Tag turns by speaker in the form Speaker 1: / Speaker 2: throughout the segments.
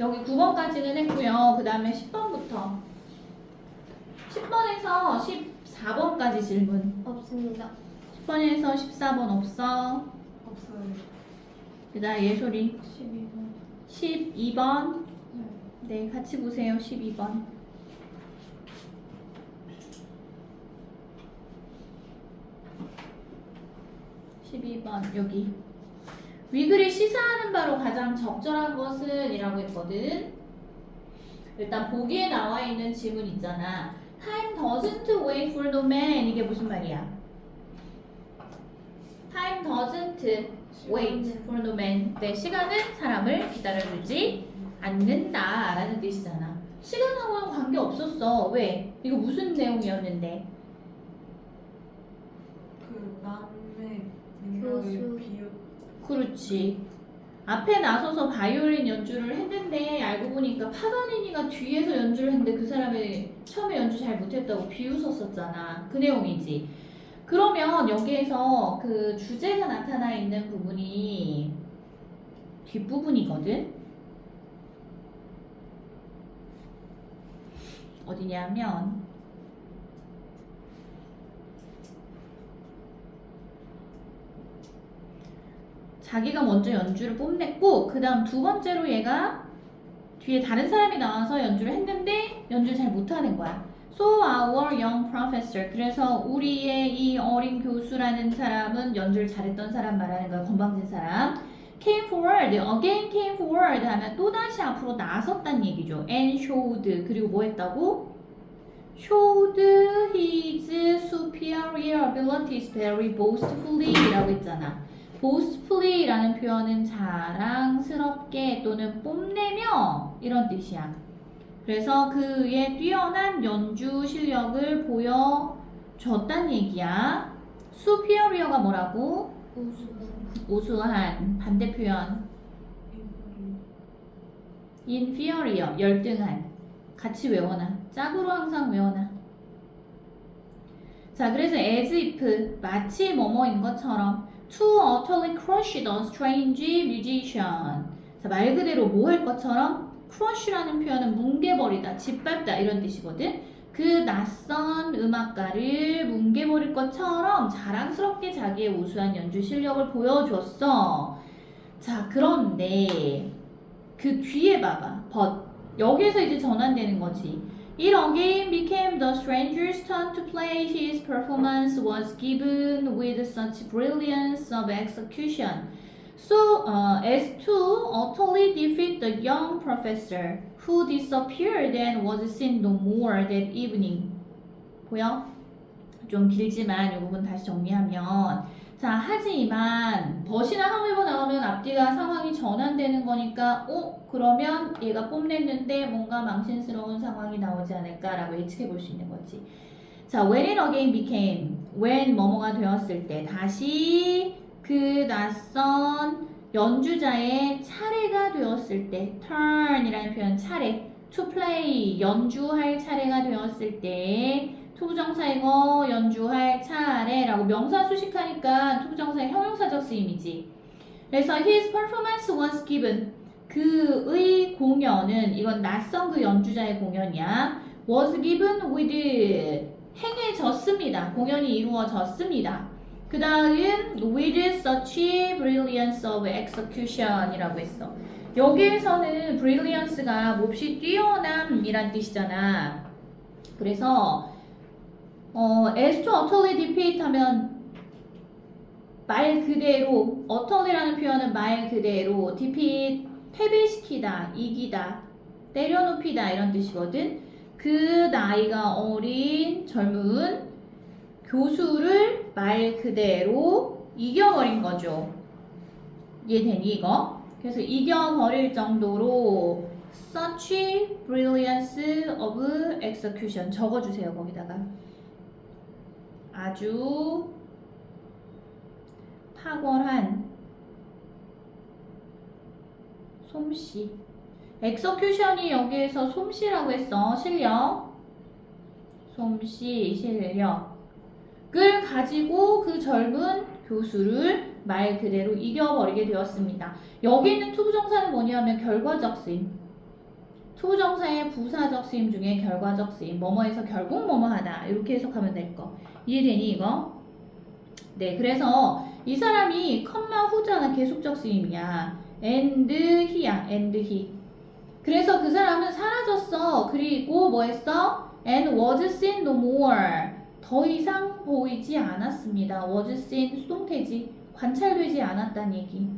Speaker 1: 여기 9번까지는 했고요. 그 다음에 10번부터 10번에서 14번까지 질문.
Speaker 2: 없습니다.
Speaker 1: 10번에서 14번 없어.
Speaker 3: 없어요.
Speaker 1: 그 다음 예솔이
Speaker 3: 12번.
Speaker 1: 12번.
Speaker 3: 네.
Speaker 1: 네, 같이 보세요. 12번. 12번 여기. 위글이 시사하는 바로 가장 적절한 것은 이라고 했거든. 일단 보기에 나와 있는 질문 있잖아. Time doesn't wait for no man. 이게 무슨 말이야? Time doesn't wait for no man. 네, 시간은 사람을 기다려주지 않는다 라는 뜻이잖아. 시간하고는 관계 없었어. 왜? 이거 무슨 내용이었는데?
Speaker 3: 그 남의
Speaker 2: 교수.
Speaker 3: 능력을 비유.
Speaker 1: 그렇지. 앞에 나서서 바이올린 연주를 했는데 알고 보니까 파가니니가 뒤에서 연주를 했는데 그 사람이 처음에 연주 잘 못했다고 비웃었었잖아. 그 내용이지. 그러면 여기에서 그 주제가 나타나 있는 부분이 뒷부분이거든. 어디냐면 자기가 먼저 연주를 뽐냈고 그 다음 두 번째로 얘가 뒤에 다른 사람이 나와서 연주를 했는데 연주를 잘 못하는 거야. So our young professor. 그래서 우리의 이 어린 교수라는 사람은 연주를 잘했던 사람 말하는 거야. 건방진 사람. Came forward. Again came forward 하면 또다시 앞으로 나섰단 얘기죠. And showed. 그리고 뭐 했다고? Showed his superior abilities very boastfully 라고 했잖아. boastfully라는 표현은 자랑스럽게 또는 뽐내며 이런 뜻이야. 그래서 그의 뛰어난 연주 실력을 보여줬단 얘기야. superior가 뭐라고? 우수한. 반대 표현 inferior, 열등한. 같이 외워놔. 짝으로 항상 외워놔. 자, 그래서 as if 마치 뭐뭐인 것처럼 to utterly crush the strange musician. 자, 말 그대로 뭐 할 것처럼 crush라는 표현은 뭉개버리다, 짓밟다 이런 뜻이거든. 그 낯선 음악가를 뭉개버릴 것처럼 자랑스럽게 자기의 우수한 연주 실력을 보여줬어. 자, 그런데 그 뒤에 봐봐. but 여기에서 이제 전환되는 거지. It again became the stranger's turn to play. His performance was given with such brilliance of execution, so as to utterly defeat the young professor, who disappeared and was seen no more that evening. 보여? 좀 길지만 이 부분 다시 정리하면 자, 하지만 벗이나 항의가 나오면 앞뒤가 상황이 전환되는 거니까 그러면 얘가 뽐냈는데 뭔가 망신스러운 상황이 나오지 않을까라고 예측해 볼 수 있는 거지. 자, when it again became, when 뭐뭐가 되었을 때 다시 그 낯선 연주자의 차례가 되었을 때 turn이라는 표현 차례, to play 연주할 차례가 되었을 때 투부정사이고 연주할 차례라고 명사 수식하니까 투부정사의 형용사적 쓰임이지. 그래서 his performance was given. 그의 공연은 이건 낯선 그 연주자의 공연이야. was given with 행해졌습니다. 공연이 이루어졌습니다. 그 다음 with such brilliance of execution이라고 했어. 여기에서는 brilliance가 몹시 뛰어남이란 뜻이잖아. 그래서 as to utterly defeat 하면 말 그대로 utterly라는 표현은 말 그대로 defeat 패배시키다, 이기다, 때려눕히다 이런 뜻이거든. 그 나이가 어린 젊은 교수를 말 그대로 이겨버린 거죠. 이해되니 이거? 그래서 이겨버릴 정도로 such brilliance of execution 적어주세요 거기다가. 아주 탁월한 솜씨. execution이 여기에서 솜씨라고 했어. 실력. 솜씨, 실력을 가지고 그 젊은 교수를 말 그대로 이겨버리게 되었습니다. 여기 있는 투부정사는 뭐냐면 결과적 쓰임. 투부정사의 부사적 쓰임 중에 결과적 쓰임, 뭐뭐에서 결국 뭐뭐하다 이렇게 해석하면 될 거. 이해되니 이거? 네, 그래서 이 사람이 컴마 후자나 계속적 쓰임이야. and he야, and he. 그래서 그 사람은 사라졌어. 그리고 뭐 했어? and was seen no more. 더 이상 보이지 않았습니다. was seen 수동태지. 관찰되지 않았다는 얘기.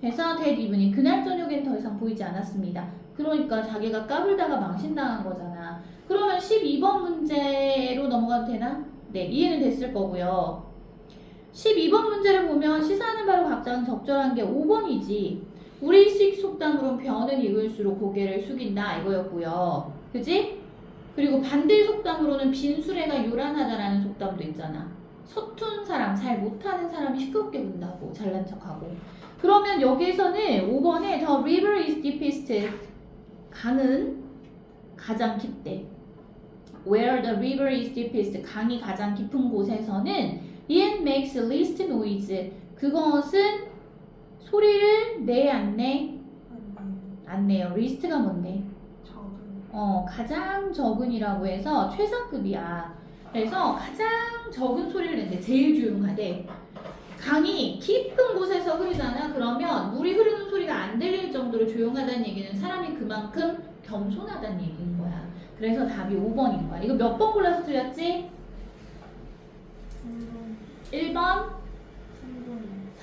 Speaker 1: 그래서 that evening 그날 저녁엔 더 이상 보이지 않았습니다. 그러니까 자기가 까불다가 망신당한 거잖아. 그러면 12번 문제로 넘어가도 되나? 네, 이해는 됐을 거고요. 12번 문제를 보면 시사하는 바로 각자는 적절한 게 5번이지. 우리식 속담으로는 변은 익을수록 고개를 숙인다 이거였고요. 그지? 그리고 반대 속담으로는 빈수레가 요란하다라는 속담도 있잖아. 서툰 사람, 잘 못하는 사람이 시끄럽게 군다고 잘난 척하고. 그러면 여기에서는 5번에 The river is deepest. 강은 가장 깊대. Where the river is deepest. 강이 가장 깊은 곳에서는 it makes least noise. 그것은 소리를 내 안 내? 안 내요. 리스트가 뭔데?
Speaker 3: 적은.
Speaker 1: 가장 적은이라고 해서 최상급이야. 그래서 가장 적은 소리를 낸대. 제일 조용하대. 강이 깊은 곳에서 흐르잖아. 그러면 물이 흐르는 소리가 안 들릴 정도로 조용하다는 얘기는 사람이 그만큼 겸손하다는 얘기인 거야. 그래서 답이 5번인 거야. 이거 몇 번 골라서 틀렸지? 1번,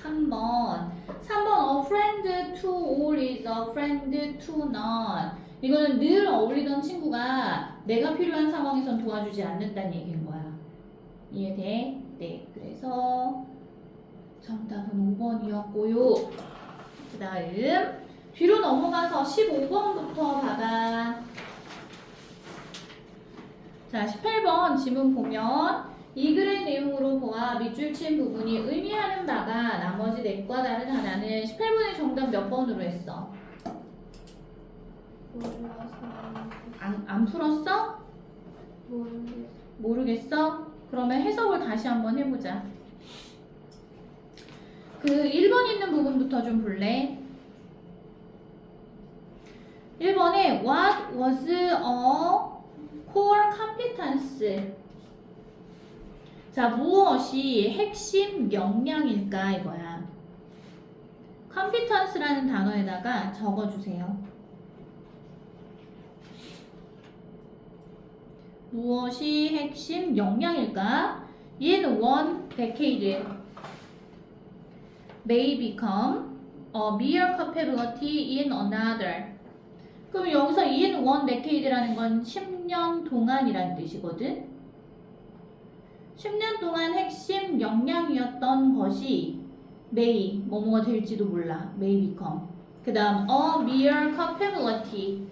Speaker 1: 3번. 3번 a friend to all is a friend to none. 이거는 늘 어울리던 친구가 내가 필요한 상황에선 도와주지 않는다는 얘기인 거야. 이해돼? 네. 그래서 정답은 5번이었고요. 그 다음 뒤로 넘어가서 15번부터 봐봐. 자, 18번 지문 보면 이 글의 내용으로 보아 밑줄 친 부분이 의미하는 바가 나머지 넷과 다른 하나는 18번의 정답 몇 번으로 했어? 안 풀었어? 모르겠어? 그러면 해석을 다시 한번 해보자. 그 1번 있는 부분부터 좀 볼래? 1번에 What was a core competence? 자, 무엇이 핵심 역량일까 이거야. competence라는 단어에다가 적어주세요. 무엇이 핵심 역량일까? In one decade may become a mere capability in another. 그럼 여기서 in one decade라는 건 10년 동안이라는 뜻이거든. 10년 동안 핵심 역량이었던 것이 may, 뭐뭐가 될지도 몰라. may become. 그 다음 a mere capability.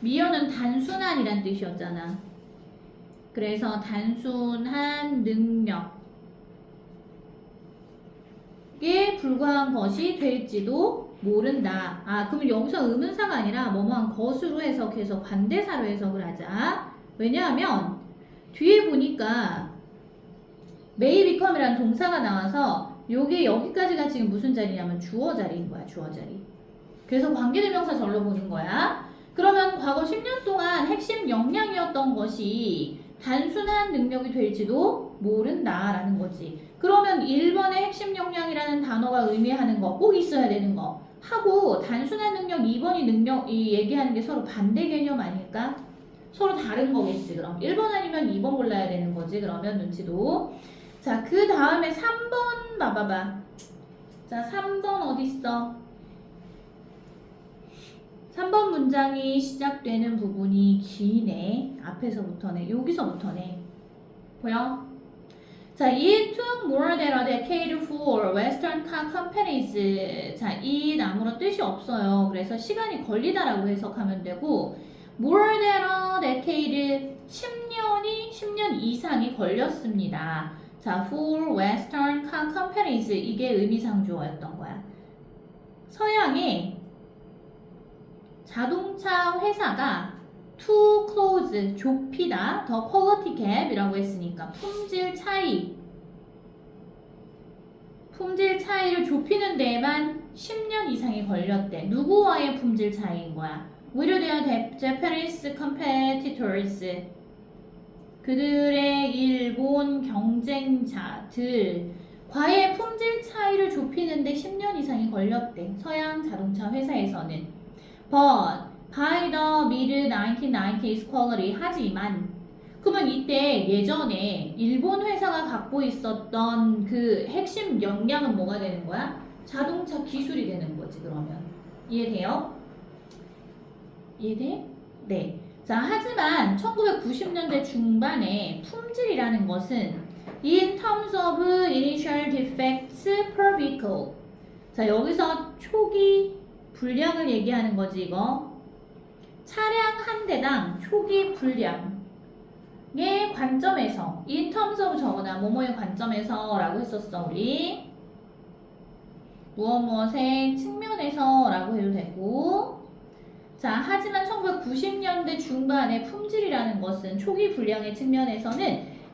Speaker 1: mere는 단순한이란 뜻이었잖아. 그래서 단순한 능력에 불과한 것이 될지도 모른다. 아, 그럼 여기서 의문사가 아니라 뭐뭐한 것으로 해석해서 관대사로 해석을 하자. 왜냐하면 뒤에 보니까 may become이라는 동사가 나와서 요게 여기까지가 지금 무슨 자리냐면 주어 자리인 거야. 주어 자리. 그래서 관계대명사 절로 보는 거야. 그러면 과거 10년 동안 핵심 역량이었던 것이 단순한 능력이 될지도 모른다라는 거지. 그러면 1번의 핵심 역량이라는 단어가 의미하는 거 꼭 있어야 되는 거 하고 단순한 능력 2번이 능력 이 얘기하는 게 서로 반대 개념 아닐까? 서로 다른 거겠지. 그럼 1번 아니면 2번 골라야 되는 거지. 그러면 눈치도. 자, 그 다음에 3번 봐봐봐. 자, 3번 어딨어? 3번 문장이 시작되는 부분이 기네. 앞에서부터네. 여기서부터네. 보여? 자, it took more than a decade for Western car companies. 자, it 아무런 뜻이 없어요. 그래서 시간이 걸리다라고 해석하면 되고 more than a decade 10년 이상이 걸렸습니다. 자, for Western car companies 이게 의미상주어였던 거야. 서양의 자동차 회사가 to close 좁히다 더 quality gap이라고 했으니까 품질 차이를 좁히는 데에만 10년 이상이 걸렸대. 누구와의 품질 차이인 거야? with their Japanese competitors. 그들의 일본 경쟁자들 과의 품질 차이를 좁히는데 10년 이상이 걸렸대. 서양 자동차 회사에서는. But by the mid-1990s quality 하지만 그러면 이때 예전에 일본 회사가 갖고 있었던 그 핵심 역량은 뭐가 되는 거야? 자동차 기술이 되는 거지 그러면. 이해돼요? 이해돼? 네. 자, 하지만 1990년대 중반에 품질이라는 것은 in terms of initial defects per vehicle. 자, 여기서 초기 불량을 얘기하는 거지 이거. 차량 한 대당 초기 불량의 관점에서 in terms of 저거나 뭐뭐의 관점에서 라고 했었어 우리. 무엇의 측면에서 라고 해도 되고. 자, 하지만 1990년대 중반의 품질이라는 것은 초기 불량의 측면에서는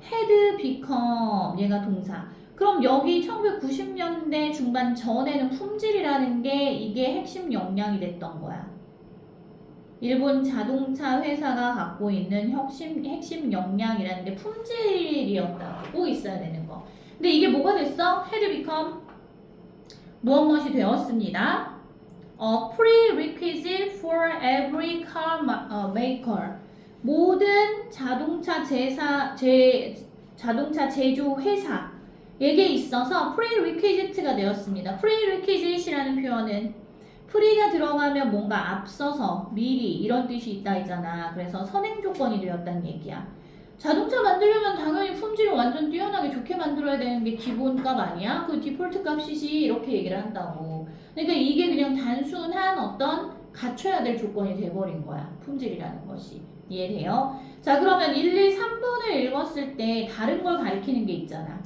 Speaker 1: had become 얘가 동사. 그럼 여기 1990년대 중반 전에는 품질이라는 게 이게 핵심 역량이 됐던 거야. 일본 자동차 회사가 갖고 있는 핵심 역량이라는 게 품질이었다고 꼭 있어야 되는 거. 근데 이게 뭐가 됐어? had become 무엇이 되었습니다. A prerequisite for every car maker. 모든 자동차 제조 회사에게 있어서 prerequisite가 되었습니다. prerequisite이라는 표현은 pre가 들어가면 뭔가 앞서서 미리 이런 뜻이 있다 했잖아. 그래서 선행 조건이 되었다는 얘기야. 자동차 만들려면 당연히 품질을 완전 뛰어나게 좋게 만들어야 되는 게 기본값 아니야? 그 디폴트 값이지 이렇게 얘기를 한다고. 그러니까 이게 그냥 단순한 어떤 갖춰야 될 조건이 돼버린 거야. 품질이라는 것이. 이해돼요? 자, 그러면 1, 2, 3번을 읽었을 때 다른 걸 가리키는 게 있잖아.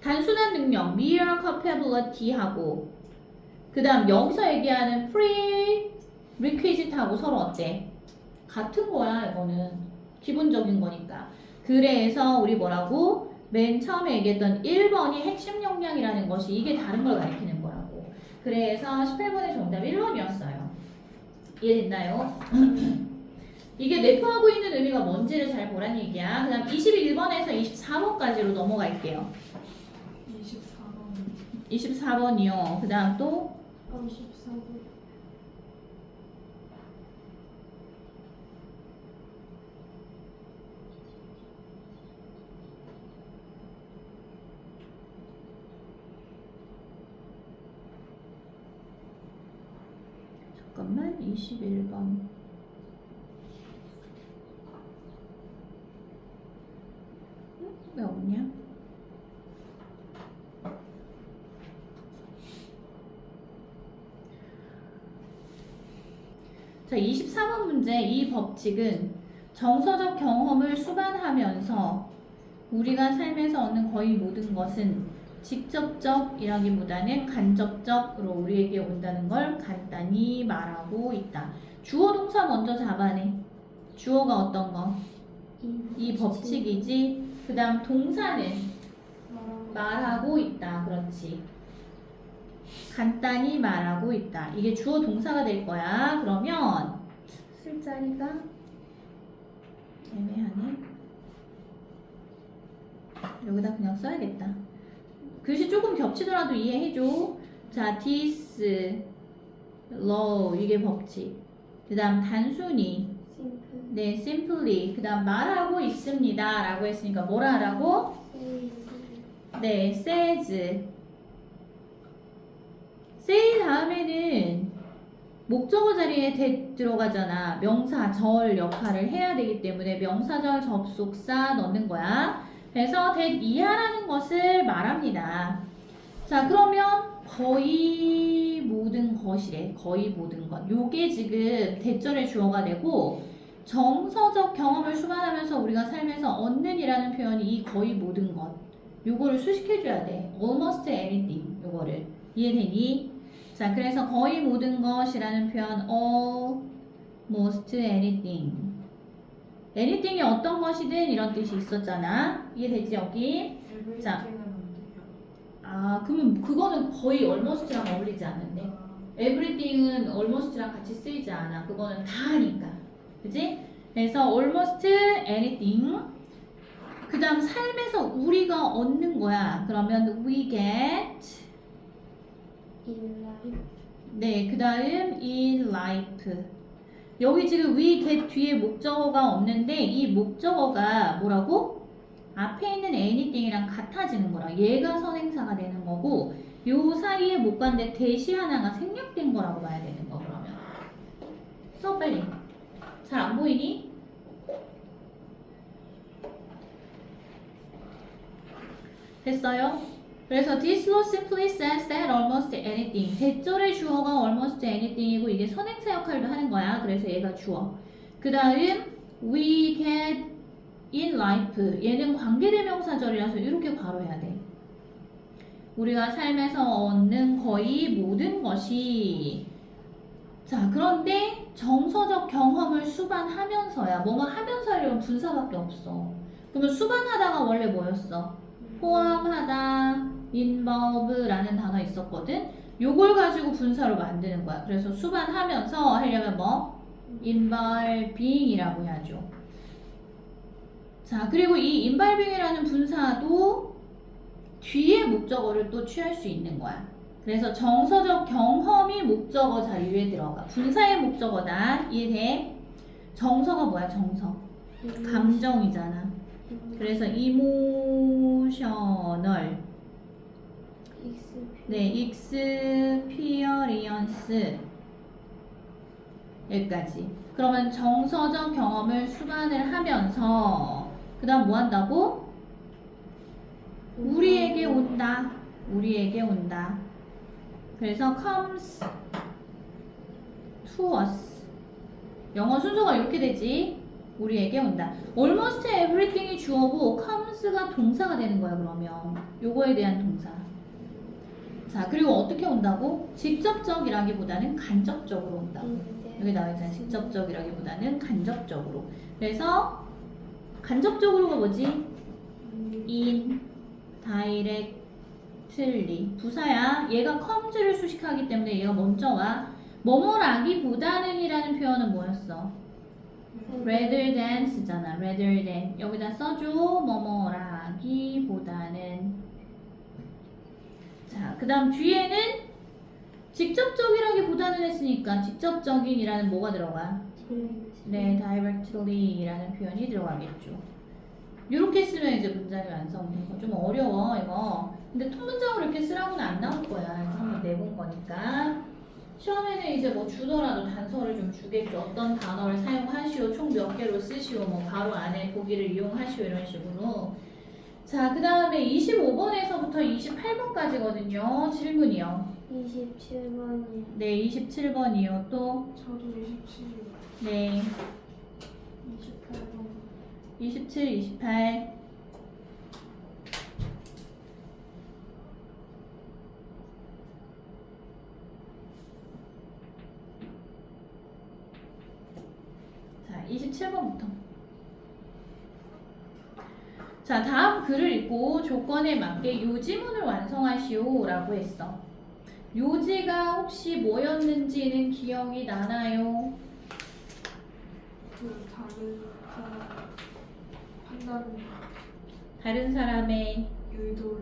Speaker 1: 단순한 능력, mere capability 하고 그 다음 여기서 얘기하는 prerequisite 하고 서로 어때? 같은 거야 이거는. 기본적인 거니까. 그래서 우리 뭐라고? 맨 처음에 얘기했던 1번이 핵심 역량이라는 것이 이게 다른 걸 가리키는 거라고. 그래서 18번의 정답 1번이었어요. 이해됐나요? 이게 내포하고 있는 의미가 뭔지를 잘 보란 얘기야. 그 다음 21번에서 24번까지로 넘어갈게요.
Speaker 3: 24번.
Speaker 1: 24번이요. 그 다음 또
Speaker 3: 24번.
Speaker 1: 잠깐만 21번 왜 없냐? 자, 24번 문제. 이 법칙은 정서적 경험을 수반하면서 우리가 삶에서 얻는 거의 모든 것은 직접적이라기보다는 간접적으로 우리에게 온다는 걸 간단히 말하고 있다. 주어 동사 먼저 잡아내. 주어가 어떤 거? 이 법칙이지. 그 다음 동사는 말하고 있다. 그렇지. 간단히 말하고 있다. 이게 주어 동사가 될 거야. 그러면 쓸 자리가 애매하네. 여기다 그냥 써야겠다. 글씨 조금 겹치더라도 이해해줘. 자, this, law 이게 법칙. 그 다음 단순히 네, simply. 그 다음 말하고 있습니다 라고 했으니까 뭐라 하라고? 네, says. say 다음에는 목적어 자리에 that 들어가잖아. 명사, 절 역할을 해야 되기 때문에 명사절 접속사 넣는 거야. 그래서 that 이하라는 것을 말합니다. 자, 그러면 거의 모든 것이래. 거의 모든 것. 요게 지금 대절의 주어가 되고 정서적 경험을 수반하면서 우리가 삶에서 얻는 이라는 표현이 이 거의 모든 것. 요거를 수식해줘야 돼. almost anything. 요거를. 이해되니? 자, 그래서 거의 모든 것이라는 표현 almost anything. anything이 어떤 것이든 이런 뜻이 있었잖아. 이해되지 여기? 자. 아, 그러면 그거는 거의 almost랑 어울리지 않는데. everything은 almost랑 같이 쓰이지 않아. 그거는 다 하니까. 그지? 그래서 almost anything. 그 다음 삶에서 우리가 얻는 거야. 그러면 we get.
Speaker 3: in life.
Speaker 1: 네, 그 다음 in life. 여기 지금 we get 뒤에 목적어가 없는데 이 목적어가 뭐라고? 앞에 있는 anything이랑 같아지는 거라. 얘가 선행사가 되는 거고 요 사이에 못 간데 대시 하나가 생략된 거라고 봐야 되는 거 그러면. 써 빨리. 잘 안 보이니? 됐어요? 그래서 this law simply says that almost anything. 대절의 주어가 almost anything이고 이게 선행사 역할도 하는 거야. 그래서 얘가 주어. 그 다음 we get in life. 얘는 관계대명사절이라서 이렇게 괄호해야 돼. 우리가 삶에서 얻는 거의 모든 것이. 자, 그런데 정서적 경험을 수반하면서야. 뭐뭐 하면서 하려면 분사밖에 없어. 그러면 수반하다가 원래 뭐였어? 포함하다, involve라는 단어 있었거든. 요걸 가지고 분사로 만드는 거야. 그래서 수반하면서 하려면 뭐? involving이라고 해야죠. 자, 그리고 이 involving이라는 분사도 뒤에 목적어를 또 취할 수 있는 거야. 그래서 정서적 경험이 목적어 자리에 들어가. 분사의 목적어다. 이해돼? 정서가 뭐야? 정서. 감정이잖아. 그래서 emotional. 네, experience. 여기까지. 그러면 정서적 경험을 수반을 하면서 그 다음 뭐 한다고? 우리에게 온다. 우리에게 온다. 그래서 comes to us. 영어 순서가 이렇게 되지. 우리에게 온다. almost everything이 주어고 comes가 동사가 되는 거야. 그러면 요거에 대한 동사. 자, 그리고 어떻게 온다고? 직접적이라기보다는 간접적으로 온다고. 여기 나와 있잖아. 직접적이라기보다는 간접적으로. 그래서 간접적으로가 뭐지? indirectly. 부사야. 얘가 comes를 수식하기 때문에 얘가 먼저 와. 뭐뭐라기보다는 이라는 표현은 뭐였어? rather than 쓰잖아. rather than. 여기다 써줘. 뭐뭐라기보다는. 자, 그 다음 뒤에는 직접적이라기보다는 했으니까 직접적인이라는 뭐가 들어가? 네, directly라는 표현이 들어가겠죠. 이렇게 쓰면 이제 문장이 완성된 거. 좀 어려워 이거. 근데 통문장으로 이렇게 쓰라고는 안 나올 거야. 한번 내본 거니까. 시험에는 이제 뭐 주더라도 단서를 좀 주겠죠. 어떤 단어를 사용하시오, 총 몇 개로 쓰시오, 뭐 바로 안에 보기를 이용하시오 이런 식으로. 자, 그 다음에 25번에서부터 28번까지거든요. 질문이요.
Speaker 3: 27번이요.
Speaker 1: 네, 27번이요. 또
Speaker 3: 저도 27이요.
Speaker 1: 네,
Speaker 3: 28번.
Speaker 1: 27, 28. 자, 27번부터. 자, 다음 글을 읽고 조건에 맞게 요지문을 완성하시오 라고 했어. 요지가 혹시 뭐였는지는 기억이 나나요?
Speaker 3: 그 다른 사람 판단
Speaker 1: 다른 사람의
Speaker 3: 의도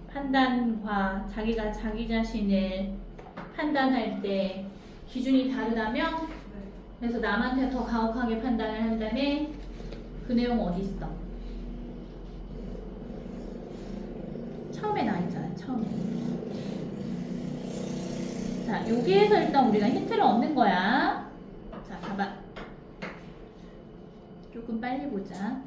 Speaker 1: 판단과 자기가 자기 자신을 판단할 때 기준이 다르다면
Speaker 3: 네.
Speaker 1: 그래서 남한테 더 가혹하게 판단을 한다면 그 내용 어디 있어? 처음에 나 있잖아. 처음에. 자, 여기에서 일단 우리가 힌트를 얻는 거야. 자, 봐봐. 조금 빨리 보자.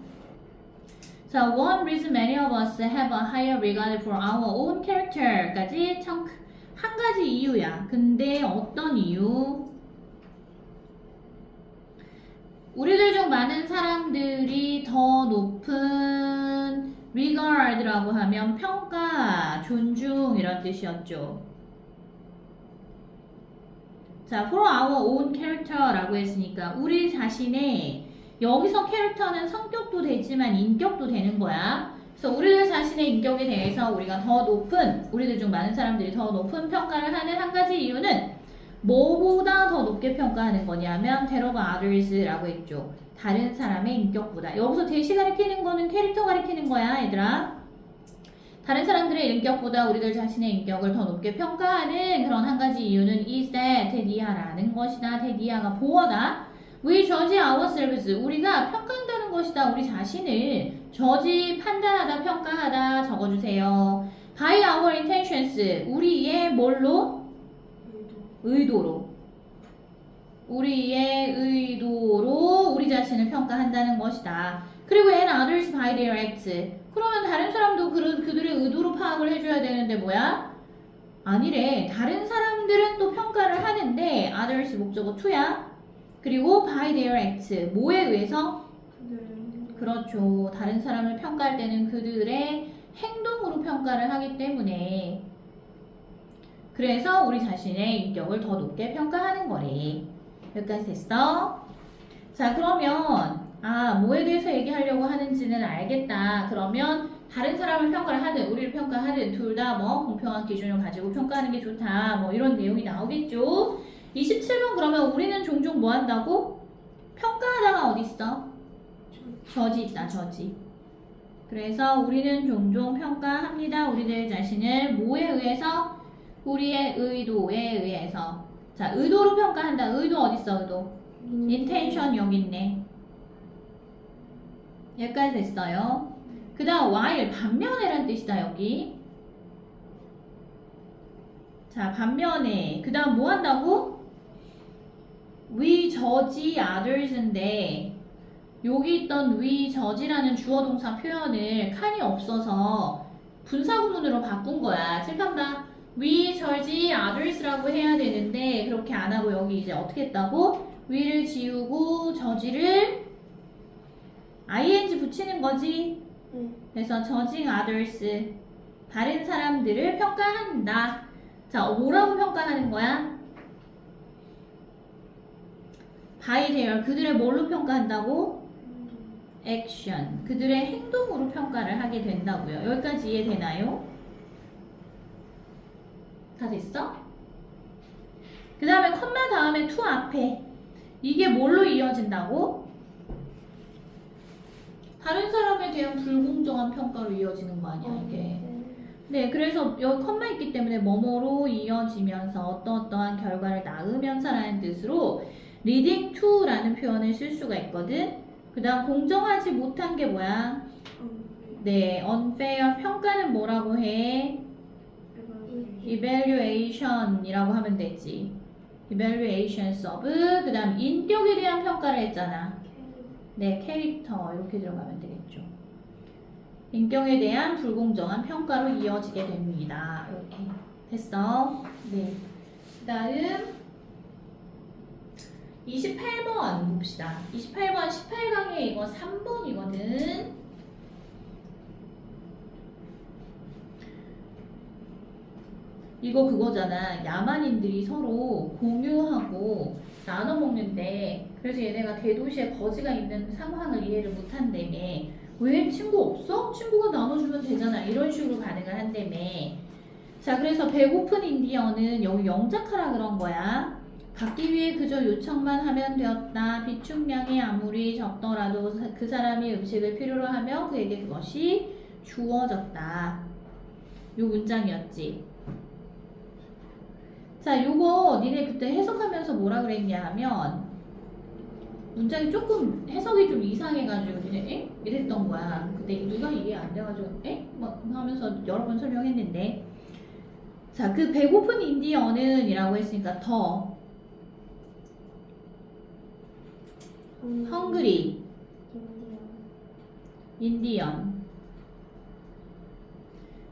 Speaker 1: 자, one reason many of us have a higher regard for our own character까지 한 가지 이유야. 근데 어떤 이유? 우리들 중 많은 사람들이 더 높은 regard라고 하면 평가, 존중 이런 뜻이었죠. 자, for our own character라고 했으니까 우리 자신의 여기서 캐릭터는 성격도 되지만 인격도 되는 거야. 그래서 우리들 자신의 인격에 대해서 우리가 더 높은, 우리들 중 많은 사람들이 더 높은 평가를 하는 한 가지 이유는 뭐보다 더 높게 평가하는 거냐면 that of others라고 했죠. 다른 사람의 인격보다. 여기서 대시 가리키는 거는 캐릭터 가리키는 거야, 얘들아. 다른 사람들의 인격보다 우리들 자신의 인격을 더 높게 평가하는 그런 한 가지 이유는 is that 대디아라는 것이다. 대디아가 보어다. We judge ourselves. 우리가 평가한다는 것이다. 우리 자신을 judge 판단하다, 평가하다 적어주세요. By our intentions. 우리의 뭘로? 의도로. 우리의 의도로 우리 자신을 평가한다는 것이다. 그리고 and others by their acts. 그러면 다른 사람도 그들의 의도로 파악을 해줘야 되는데 뭐야? 아니래. 다른 사람들은 또 평가를 하는데 others 목적어 to야. 그리고 by their acts. 뭐에 의해서? 그렇죠. 다른 사람을 평가할 때는 그들의 행동으로 평가를 하기 때문에 그래서 우리 자신의 인격을 더 높게 평가하는 거래. 여기까지 됐어? 자, 그러면 뭐에 대해서 얘기하려고 하는지는 알겠다. 그러면 다른 사람을 평가를 하든 우리를 평가하든 둘 다 뭐 공평한 기준을 가지고 평가하는 게 좋다. 뭐 이런 내용이 나오겠죠. 27번 그러면 우리는 종종 뭐 한다고? 평가하다가 어디 있어? 저지 있다. 저지. 그래서 우리는 종종 평가합니다. 우리들 자신을 뭐에 의해서? 우리의 의도에 의해서. 자, 의도로 평가한다. 의도 어디 있어? 의도. intention 여기 있네. 여기까지 됐어요. 그 다음 while 반면에란 뜻이다. 여기. 자, 반면에. 그 다음 뭐 한다고? we judge others인데 여기 있던 we judge라는 주어 동사 표현을 칸이 없어서 분사구문으로 바꾼 거야. 칠판봐. we judge others라고 해야 되는데 그렇게 안 하고 여기 이제 어떻게 했다고? we를 지우고 judge를 ing 붙이는 거지. 그래서 judging others 다른 사람들을 평가한다. 자, 뭐라고 평가하는 거야? by their 그들의 뭘로 평가한다고? action 그들의 행동으로 평가를 하게 된다고요. 여기까지 이해되나요? 다 됐어? 그 다음에 컴마 다음에 to 앞에 이게 뭘로 이어진다고? 다른 사람에 대한 불공정한 평가로 이어지는 거 아니야 이게. 네, 그래서 여기 컴마 있기 때문에 뭐뭐로 이어지면서 어떠어떠한 결과를 낳으면서 라는 뜻으로 leading to라는 표현을 쓸 수가 있거든. 그 다음 공정하지 못한 게 뭐야? 네, unfair 평가는 뭐라고 해? evaluation이라고 하면 되지. evaluations of 그 다음 인격에 대한 평가를 했잖아. 네, 캐릭터 이렇게 들어가면 되겠죠. 인격에 대한 불공정한 평가로 이어지게 됩니다. 이렇게 됐어? 네. 그 다음 28번 봅시다. 28번 18강에 이거 3번이거든. 이거 그거잖아. 야만인들이 서로 공유하고 나눠 먹는데 그래서 얘네가 대도시에 거지가 있는 상황을 이해를 못한다며. 왜 친구 없어? 친구가 나눠주면 되잖아. 이런 식으로 반응을 한다며. 자, 그래서 배고픈 인디언은 여기 영작하라 그런 거야. 받기 위해 그저 요청만 하면 되었다. 비축량이 아무리 적더라도 그 사람이 음식을 필요로 하면 그에게 그것이 주어졌다. 요 문장이었지. 자, 요거 니네 그때 해석하면서 뭐라 그랬냐 하면 문장이 조금 해석이 좀 이상해가지고 니네 에? 이랬던 거야. 근데 누가 이해 안 돼가지고 에? 막 하면서 여러 번 설명했는데 자, 그 배고픈 인디언은 이라고 했으니까 더 헝그리 인디언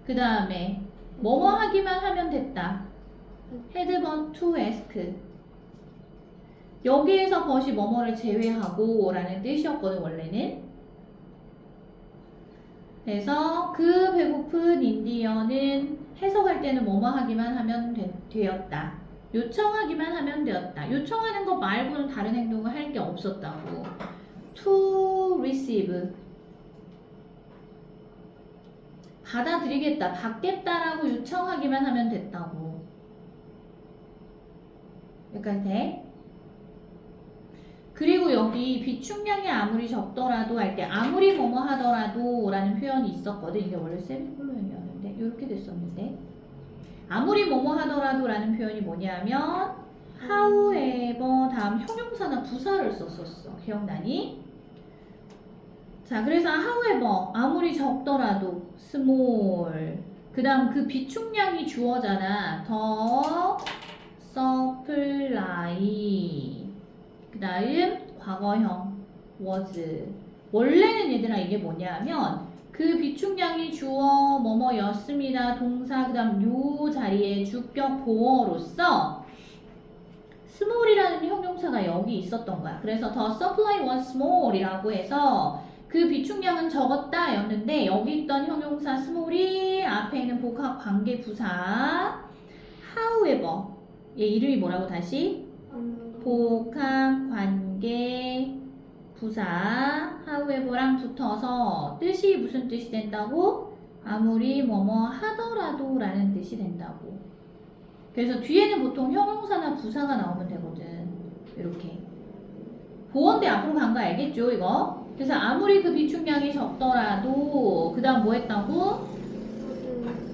Speaker 1: 그 다음에 뭐뭐 하기만 하면 됐다. had but to ask 여기에서 벗이 뭐뭐를 제외하고 라는 뜻이었거든 원래는. 그래서 그 배고픈 인디언은 해석할 때는 뭐뭐 하기만 하면 되었다. 요청하기만 하면 되었다. 요청하는 것 말고는 다른 행동을 할 게 없었다고. to receive 받아들이겠다, 받겠다라고 요청하기만 하면 됐다고. 여기까지 돼? 그리고 여기 비축량이 아무리 적더라도 할 때 아무리 뭐뭐 하더라도 라는 표현이 있었거든. 이게 원래 세미콜론이었는데 이렇게 됐었는데 아무리 뭐뭐 하더라도 라는 표현이 뭐냐면 however 다음 형용사나 부사를 썼었어. 기억나니? 자, 그래서 however 아무리 적더라도 small 그 다음 그 비축량이 주어잖아. 더 supply 그 다음 과거형 was 원래는 얘들아 이게 뭐냐면 그 비축량이 주어 뭐뭐였습니다. 동사 그 다음 요 자리에 주격 보어로서 small이라는 형용사가 여기 있었던 거야. 그래서 the supply was small이라고 해서 그 비축량은 적었다 였는데 여기 있던 형용사 small이 앞에 있는 복합 관계 부사 however 얘 이름이 뭐라고 다시? 복합 관계 부사 however랑 붙어서 뜻이 무슨 뜻이 된다고? 아무리 뭐뭐 하더라도 라는 뜻이 된다고. 그래서 뒤에는 보통 형용사나 부사가 나오면 되거든. 이렇게 보원대 앞으로 간 거 알겠죠 이거? 그래서 아무리 그 비축량이 적더라도 그 다음 뭐 했다고?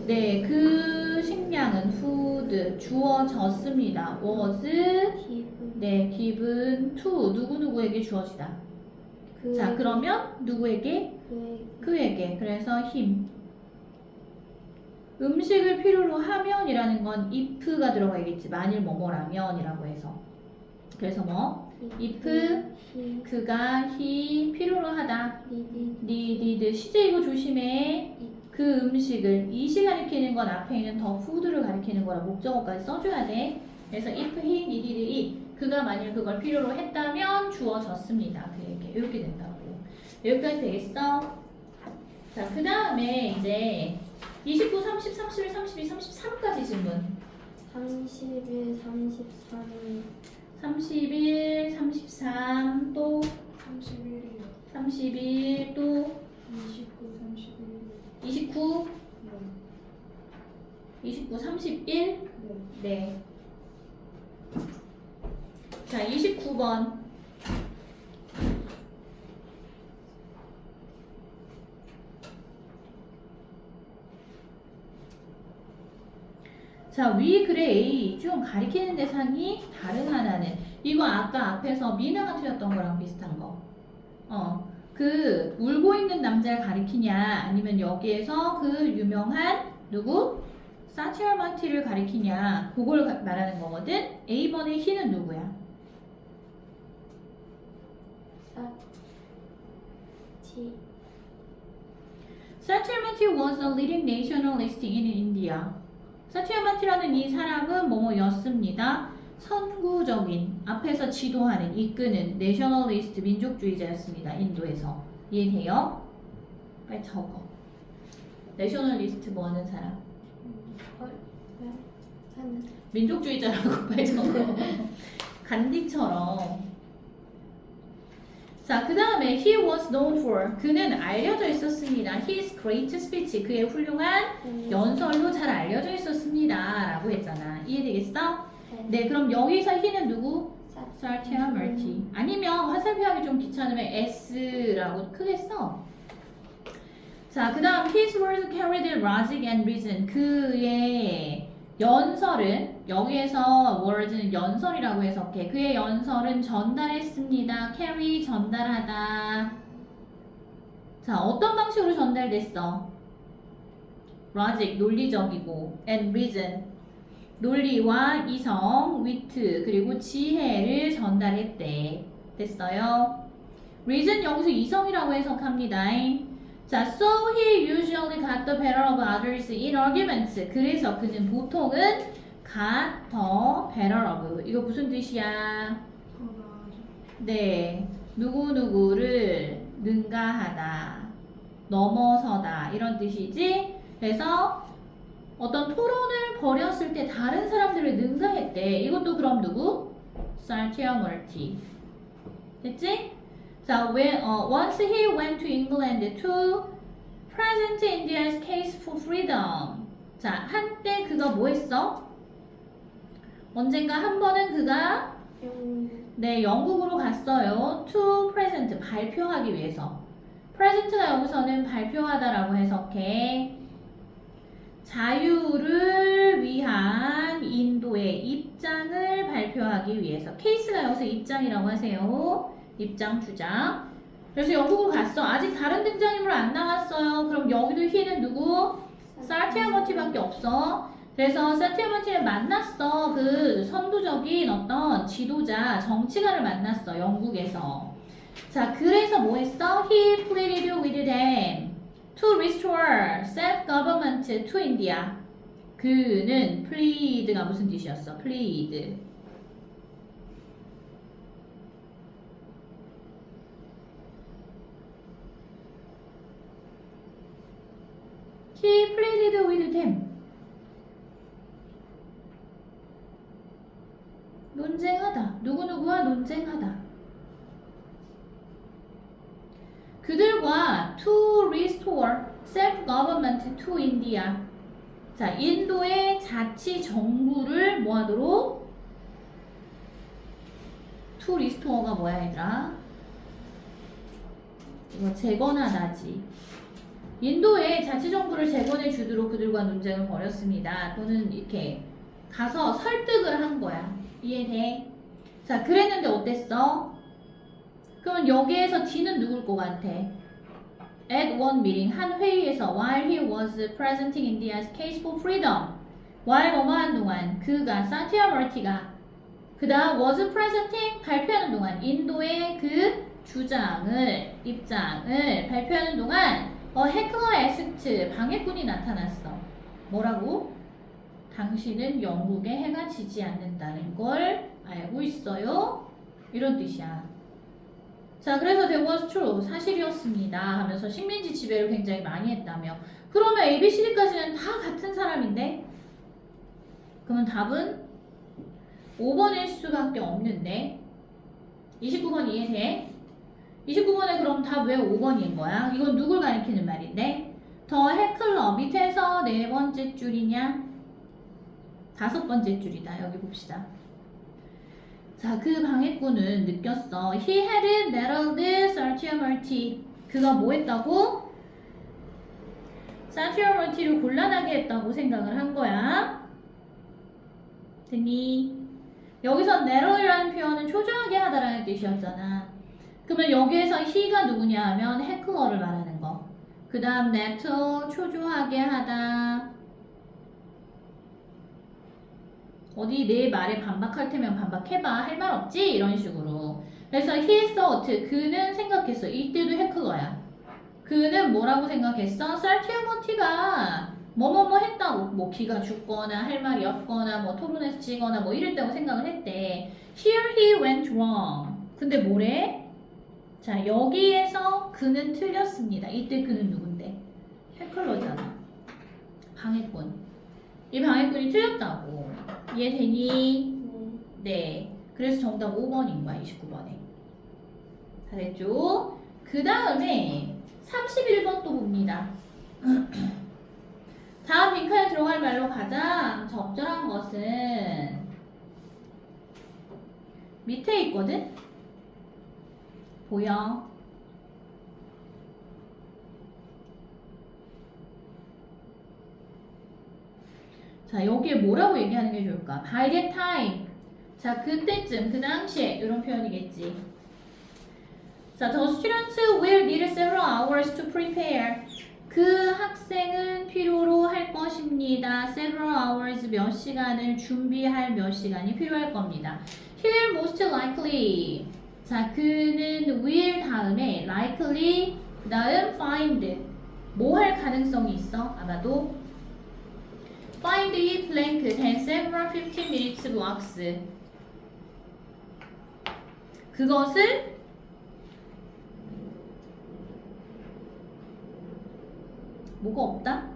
Speaker 1: 네, 그 식량은 food 주어졌습니다. was 네, given to 누구누구에게 주어지다. 자, 그러면 누구에게? 그에게. 그래서 him. 음식을 필요로 하면이라는 건 if가 들어가야겠지. 만일 뭐뭐라면이라고 해서. 그래서 뭐? if 그가 he 필요로 하다. needed 시제 이거 조심해. 그 음식을 이시 가리키는 건 앞에 있는 더 food를 가리키는 거라 목적어까지 써줘야 돼. 그래서 if he needed it 그가 만일 그걸 필요로 했다면 주어졌습니다. 그에게 이렇게 된다고. 여기까지 되겠어? 자, 그 다음에 이제 29, 30, 31, 32, 33까지 질문.
Speaker 3: 31, 33,
Speaker 1: 31, 33, 또
Speaker 3: 31이요.
Speaker 1: 31, 또
Speaker 3: 29, 31.
Speaker 1: 29, 29, 31. 네. 자, 29번. 자, 위 글의 A 중 가리키는 대상이 다른 하나는 이거 아까 앞에서 미나가 틀렸던 거랑 비슷한 거. 그 울고 있는 남자를 가리키냐 아니면 여기에서 그 유명한 누구? 사티알마티를 가리키냐 그걸 말하는 거거든. A번의 he는 누구야? 사티알마티 was a leading nationalist in India. 사티알마티라는 이 사람은 뭐뭐였습니다. 선구적인, 앞에서 지도하는, 이끄는 내셔널리스트 민족주의자였습니다. 인도에서. 이해돼요? 빨리 적어. 내셔널리스트 뭐 하는 사람? 민족주의자라고 빨리 적어. 간디처럼. 자, 그 다음에 he was known for 그는 알려져 있었습니다. His great speech 그의 훌륭한 연설로 잘 알려져 있었습니다 라고 했잖아. 이해되겠어? 네, 그럼 여기서 he는 누구? 사티알마티. 아니면 화살표하기 좀 귀찮으면 S라고 크게 써. 자, 그 다음 his words carried logic and reason 그의 연설은 여기에서 words는 연설이라고 해석해. 그의 연설은 전달했습니다. carry 전달하다. 자, 어떤 방식으로 전달됐어? logic 논리적이고 and reason 논리와 이성, wit 그리고 지혜를 전달했대. 됐어요? reason 여기서 이성이라고 해석합니다. 자, so he usually got the better of others in arguments. 그래서 그는 보통은 got the better of. 이거 무슨 뜻이야? 네, 누구누구를 능가하다, 넘어서다 이런 뜻이지. 그래서 어떤 토론을 벌였을 때 다른 사람들을 능가했대. 이것도 그럼 누구? 사티알마티. 됐지? 자, once he went to England to present India's case for freedom. 자, 한때 그가 뭐 했어? 언젠가 한 번은 그가 네, 영국으로 갔어요. to present, 발표하기 위해서. present가 여기서는 발표하다라고 해석해. 자유를 위한 인도의 입장을 발표하기 위해서. 케이스가 여기서 입장이라고 하세요. 입장, 주장. 그래서 영국으로 갔어. 아직 다른 등장인물 안 나왔어요. 그럼 여기도 he는 누구? 사티아머티밖에 없어. 그래서 사티아머티를 만났어. 그 선두적인 어떤 지도자, 정치가를 만났어. 영국에서. 자, 그래서 뭐 했어? He pleaded with them to restore self-government to India. 그는 plead가 무슨 뜻이었어? plead. He pleaded with them. 논쟁하다. 누구누구와 논쟁하다. 그들과 to restore self-government to India. 자, 인도의 자치 정부를 뭐하도록? to restore가 뭐야 얘들아? 이거 재건하다지. 인도의 자치 정부를 재건해 주도록 그들과 논쟁을 벌였습니다. 또는 이렇게 가서 설득을 한 거야. 이해돼? 자, 그랬는데 어땠어? 그러면 여기에서 D는 누굴 것 같아? At one meeting, 한 회의에서 while he was presenting India's case for freedom. while 뭐뭐한 동안 그가 사티아머티가 그 다음 was presenting 발표하는 동안 인도의 그 주장을 입장을 발표하는 동안 heckler asked 방해꾼이 나타났어. 뭐라고? 당신은 영국에 해가 지지 않는다는 걸 알고 있어요? 이런 뜻이야. 자, 그래서 that was true. 사실이었습니다. 하면서 식민지 지배를 굉장히 많이 했다며. 그러면 A, B, C, D까지는 다 같은 사람인데? 그러면 답은 5번일 수밖에 없는데 29번 이해돼? 29번에 그럼 답 왜 5번인 거야? 이건 누굴 가리키는 말인데? 더 해클러 밑에서 네 번째 줄이냐? 다섯 번째 줄이다. 여기 봅시다. 자, 그 방해꾼은 느꼈어. He had narrowed Satyamurti. 그가 뭐 했다고? 사티아머티를 곤란하게 했다고 생각을 한 거야. 됐니? 여기서 narrow이라는 표현은 초조하게 하다라는 뜻이었잖아. 그러면 여기에서 he가 누구냐 하면 해클러를 말하는 거. 그 다음 narrow, 초조하게 하다. 어디 내 말에 반박할 테면 반박해봐. 할 말 없지? 이런 식으로. 그래서 he thought, 그는 생각했어. 이때도 해클러야. 그는 뭐라고 생각했어? 사티아머티가 뭐뭐뭐 했다고. 뭐 기가 죽거나 할 말이 없거나 뭐 토론에서 지거나 뭐 이랬다고 생각을 했대. Here he went wrong. 근데 뭐래? 자, 여기에서 그는 틀렸습니다. 이때 그는 누군데? 해클러잖아. 방해꾼. 이 방해꾼이 틀렸다고. 이해되니? 네. 그래서 정답 5번인 거야, 29번에. 잘했죠? 그 다음에 31번 또 봅니다. 다음 빈칸에 들어갈 말로 가장 적절한 것은 밑에 있거든? 보여? 자, 여기에 뭐라고 얘기하는 게 좋을까? By that time. 자, 그때쯤, 그 당시에 이런 표현이겠지. 자, the students will need several hours to prepare. 그 학생은 필요로 할 것입니다. several hours 몇 시간을 준비할 몇 시간이 필요할 겁니다. He will most likely. 자, 그는 will 다음에 likely 그 다음 find. 뭐 할 가능성이 있어? 아마도 find it blank then several 15 minutes blocks. 그것을 뭐가 없다?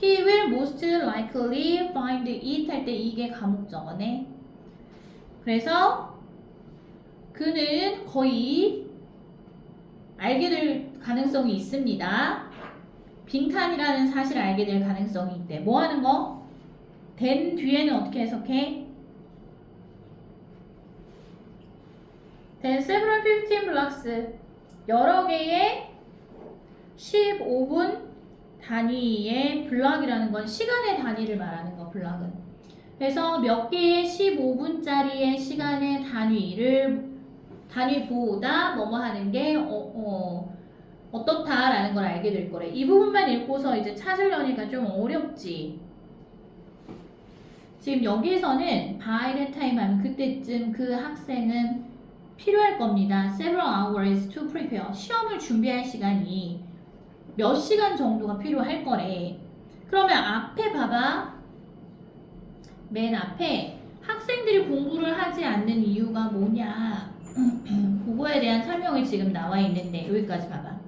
Speaker 1: He will most likely find it 할 때 이게 가목적어네. 그래서 그는 거의 알게 될 가능성이 있습니다. 빈칸이라는 사실을 알게 될 가능성이 있대. 뭐 하는 거? 된 뒤에는 어떻게 해석해? then several 15 blocks 여러 개의 15분 단위의 블럭이라는 건 시간의 단위를 말하는 거 블럭은. 그래서 몇 개의 15분짜리의 시간의 단위보다 뭐뭐 하는 게 어떻다라는 걸 알게 될 거래. 이 부분만 읽고서 이제 찾으려니까 좀 어렵지. 지금 여기에서는 by that time 하면 그때쯤 그 학생은 필요할 겁니다. several hours to prepare. 시험을 준비할 시간이 몇 시간 정도가 필요할 거래. 그러면 앞에 봐봐. 맨 앞에 학생들이 공부를 하지 않는 이유가 뭐냐. 그거에 대한 설명이 지금 나와 있는데 여기까지 봐봐.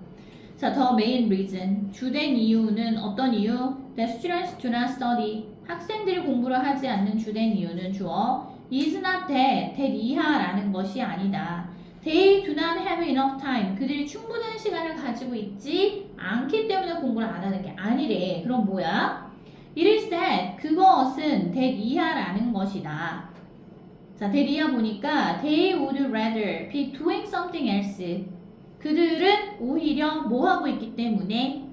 Speaker 1: 자, the main reason. 주된 이유는 어떤 이유? That students do not study. 학생들이 공부를 하지 않는 주된 이유는 주어 is not that 이하라는 것이 아니다. They do not have enough time. 그들이 충분한 시간을 가지고 있지 않기 때문에 공부를 안 하는 게 아니래. 그럼 뭐야? It is that 그것은 that 이하라는 것이다. 자, that 이하 보니까 they would rather be doing something else. 그들은 오히려 뭐 하고 있기 때문에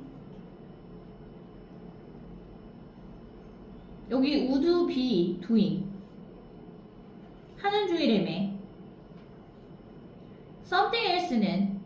Speaker 1: 여기 would be doing 하는 중이라며. something else는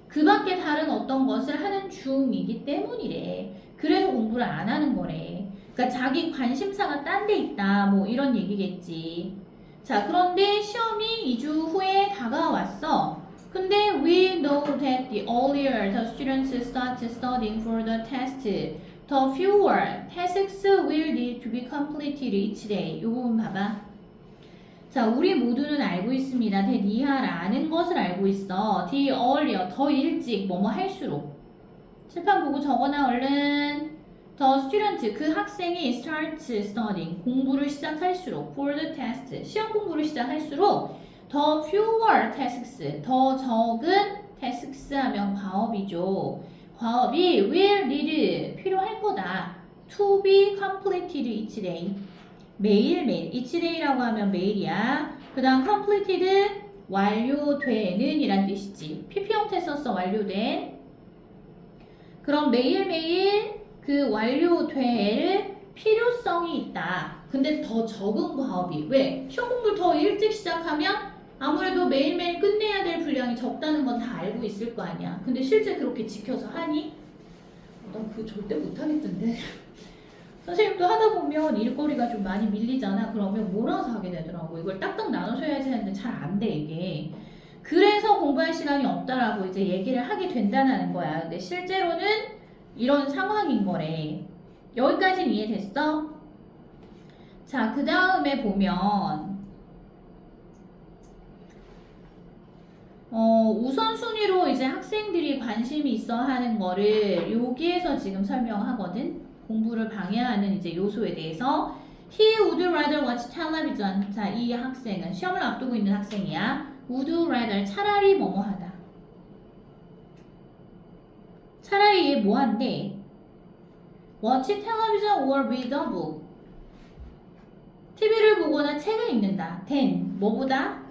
Speaker 1: 그 밖에 다른 어떤 것을 하는 중이기 때문이래. 그래서 공부를 안 하는 거래. 그러니까 자기 관심사가 딴 데 있다 뭐 이런 얘기겠지. 자, 그런데 시험이 2주 후에 다가왔어. 근데 we know that the earlier the students start studying for the test, the fewer tasks will need to be completed each day. 이 부분 봐봐. 자, 우리 모두는 알고 있습니다. that 이하라는 것을 알고 있어. the earlier, 더 일찍 뭐뭐 할수록. 칠판 보고 적어놔 얼른. the student, 그 학생이 starts studying, 공부를 시작할수록 for the test, 시험 공부를 시작할수록 the fewer tasks, 더 적은 tasks 하면 과업이죠. 과업이 will need, 필요할 거다. to be completed each day. 매일매일. each day라고 하면 매일이야. 그 다음 completed, 완료되는 이란 뜻이지. PP 형태 썼어, 완료된. 그럼 매일매일 그 완료될 필요성이 있다. 근데 더 적은 과업이. 왜? 시험 공부를 더 일찍 시작하면 아무래도 매일매일 끝내야 될 분량이 적다는 건 다 알고 있을 거 아니야. 근데 실제 그렇게 지켜서 하니? 난 그거 절대 못하겠던데. 선생님도 하다 보면 일거리가 좀 많이 밀리잖아. 그러면 몰아서 하게 되더라고. 이걸 딱딱 나눠서 해야지 하는데 잘 안 돼, 이게. 그래서 공부할 시간이 없다라고 이제 얘기를 하게 된다는 거야. 근데 실제로는 이런 상황인 거래. 여기까지는 이해됐어? 자, 그 다음에 보면 우선순위로 이제 학생들이 관심이 있어 하는 거를 여기에서 지금 설명하거든. 공부를 방해하는 이제 요소에 대해서. He would rather watch television. 자, 이 학생은 시험을 앞두고 있는 학생이야. would rather, 차라리 뭐뭐 하다. 차라리 얘 뭐 한대? watch television or read a book. TV를 보거나 책을 읽는다. then, 뭐보다?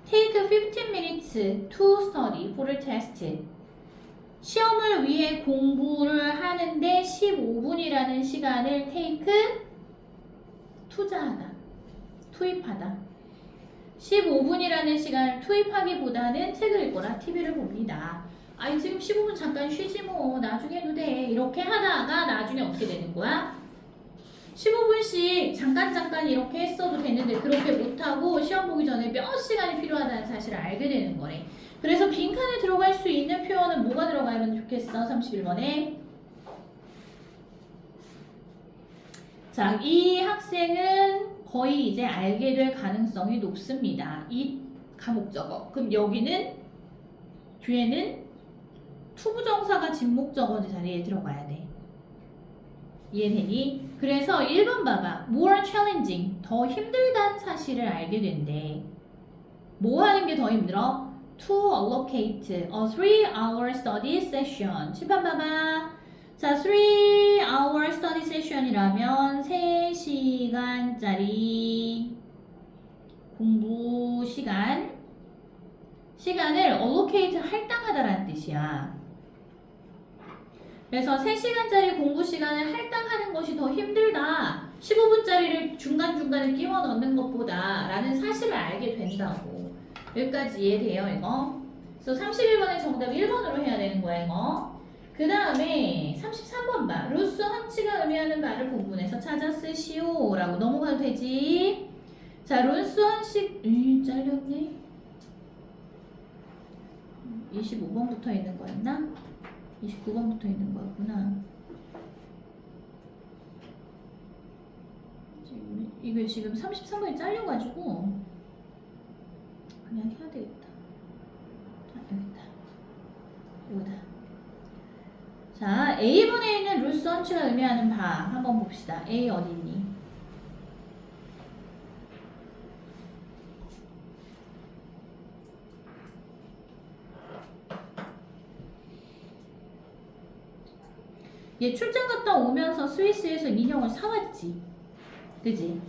Speaker 1: take 15 minutes to study for a test. 시험을 위해 공부를 하는데 15분이라는 시간을 take, 투자하다, 투입하다. 15분이라는 시간을 투입하기보다는 책을 읽거나 TV를 봅니다. 아니 지금 15분 잠깐 쉬지 뭐 나중에 해도 돼. 이렇게 하다가 나중에 어떻게 되는 거야? 15분씩 잠깐 이렇게 했어도 되는데 그렇게 못하고 시험 보기 전에 몇 시간이 필요하다는 사실을 알게 되는 거래. 그래서 빈칸에 들어갈 수 있는 표현은 뭐가 들어가면 좋겠어? 31번에. 자, 이 학생은 거의 이제 알게 될 가능성이 높습니다. 이 가목적어. 그럼 여기는 뒤에는 투부정사가 진목적어 자리에 들어가야 돼. 이해되니? 그래서 1번 봐봐. more challenging. 더 힘들다는 사실을 알게 된대. 뭐 하는 게 더 힘들어? to allocate a 3-hour study session. 칠판 봐봐. 자, 3-hour study session이라면 3시간짜리 공부 시간을 allocate 할당하다라는 뜻이야. 그래서 3시간짜리 공부 시간을 할당하는 것이 더 힘들다. 15분짜리를 중간중간에 끼워 넣는 것보다 라는 사실을 알게 된다고. 여기까지 이해돼요, 이거? 그래서 31번의 정답 1번으로 해야 되는 거야, 이거. 그 다음에 33번 봐. 루스 헌치가 의미하는 말을 본문에서 찾아 쓰시오 라고 넘어가도 되지. 자, 루스 헌치 잘렸네. 25번 붙어 있는 거였나? 29번 붙어 있는 거였구나. 이게 지금 33번이 잘려가지고 그냥 해야 되겠다. 여기다. 이거다. 자, A번에 있는 루스 헌치가 의미하는 바 한번 봅시다. A 어디 있니? 얘 출장 갔다 오면서 스위스에서 인형을 사왔지. 그지?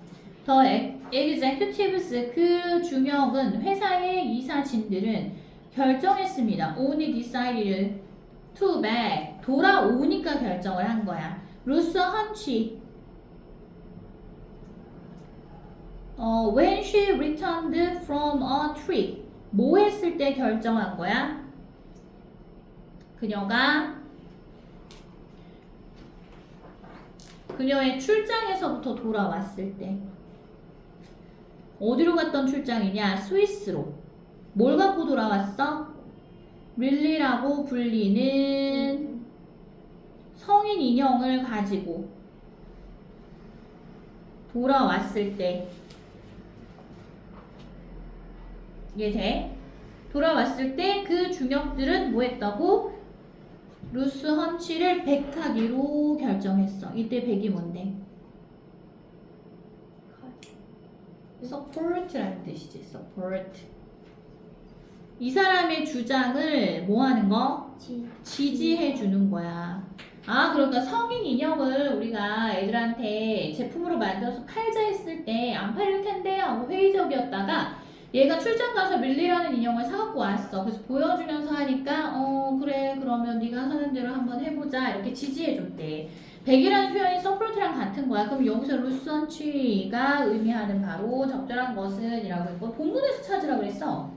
Speaker 1: The executives, 그 중역은 회사의 이사진들은 결정했습니다. only decided to back, 돌아오니까 결정을 한 거야. 루스 헌치 when she returned from a trip, 뭐 했을 때 결정한 거야? 그녀의 출장에서부터 돌아왔을 때. 어디로 갔던 출장이냐? 스위스로. 뭘 갖고 돌아왔어? 릴리라고 불리는 성인 인형을 가지고 돌아왔을 때. 이해돼? 돌아왔을 때 그 중역들은 뭐 했다고? 루스 헌치를 백하기로 결정했어. 이때 백이 뭔데? support라는 뜻이지. support. 이 사람의 주장을 뭐 하는 거? 지지해 주는 거야. 아, 그러니까 성인 인형을 우리가 애들한테 제품으로 만들어서 팔자 했을 때 안 팔릴 텐데 하고 회의적이었다가 얘가 출장 가서 밀리라는 인형을 사갖고 왔어. 그래서 보여주면서 하니까 그래 그러면 네가 하는 대로 한번 해보자 이렇게 지지해줬대. 백이라는 표현이 서포트랑 같은 거야. 그럼 여기서 루스 헌치가 의미하는 바로 적절한 것은 이라고 했고 본문에서 찾으라고 그랬어.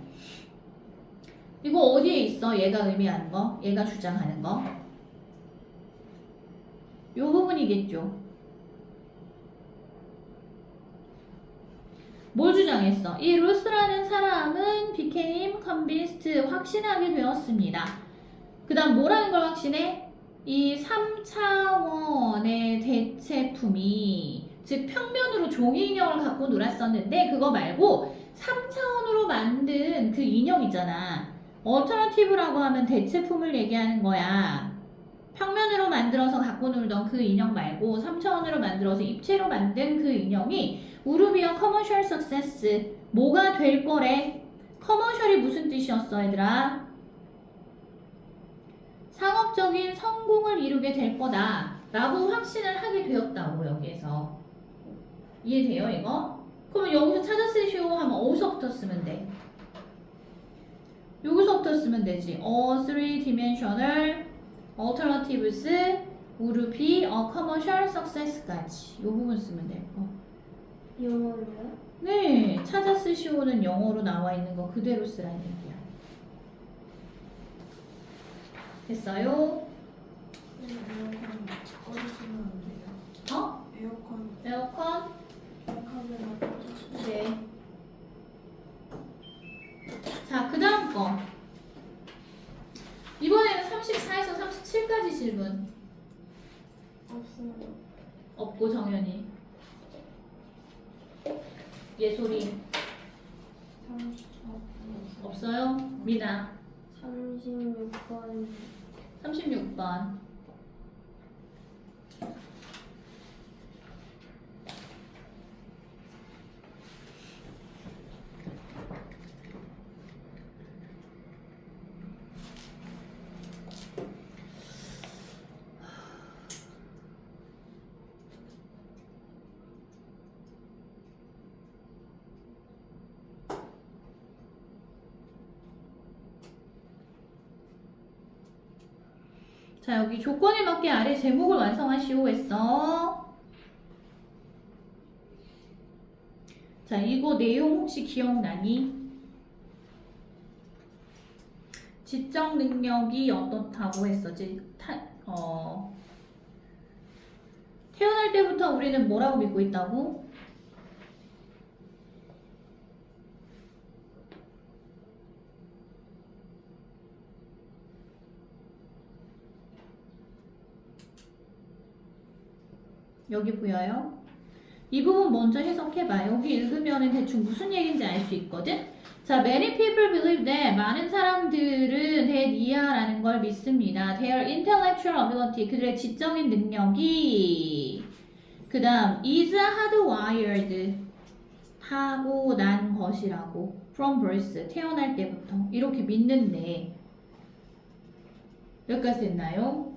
Speaker 1: 이거 어디에 있어? 얘가 의미하는 거? 얘가 주장하는 거? 요 부분이겠죠. 뭘 주장했어? 이 루스라는 사람은 became convinced, 확신하게 되었습니다. 그 다음 뭐라는 걸 확신해? 이 3차원의 대체품이, 즉 평면으로 종이 인형을 갖고 놀았었는데 그거 말고 3차원으로 만든 그 인형 있잖아. 얼터너티브라고 하면 대체품을 얘기하는 거야. 평면으로 만들어서 갖고 놀던 그 인형 말고 3차원으로 만들어서 입체로 만든 그 인형이 우르비어 커머셜 석세스, 뭐가 될 거래? 커머셜이 무슨 뜻이었어, 얘들아? 상업적인 성공을 이루게 될 거다 라고 확신을 하게 되었다고. 여기에서 이해돼요, 이거? 그러면 여기서 찾아 쓰시오 하면 어디서부터 쓰면 돼? 여기서부터 쓰면 되지. three-dimensional alternatives would be a commercial success까지. 이 부분 쓰면 될 거.
Speaker 3: 영어로요?
Speaker 1: 네, 찾아 쓰시오는 영어로 나와 있는 거 그대로 쓰라는 얘기야. 됐어요?
Speaker 3: 에어컨 어디 쓰면 안 돼요? 에어컨
Speaker 1: 에어컨?
Speaker 3: 카메라 꽂아서.
Speaker 1: 네. 자, 그 다음 거. 이번에는 34에서 37까지 질문.
Speaker 3: 없어요.
Speaker 1: 없고 정연이. 예솔이.
Speaker 3: 34번.
Speaker 1: 없어요? 미나.
Speaker 3: 36번.
Speaker 1: 36번. 자, 여기 조건에 맞게 아래 제목을 완성하시오 했어. 자, 이거 내용 혹시 기억나니? 지적 능력이 어떻다고 했었지? 태어날 때부터 우리는 뭐라고 믿고 있다고? 여기 보여요? 이 부분 먼저 해석해봐. 여기 읽으면 대충 무슨 얘기인지 알 수 있거든? 자, many people believe that 많은 사람들은 that이야라는 걸 믿습니다. Their intellectual ability, 그들의 지적인 능력이 그 다음 is hardwired, 타고난 것이라고 from birth, 태어날 때부터 이렇게 믿는데 여기까지 됐나요?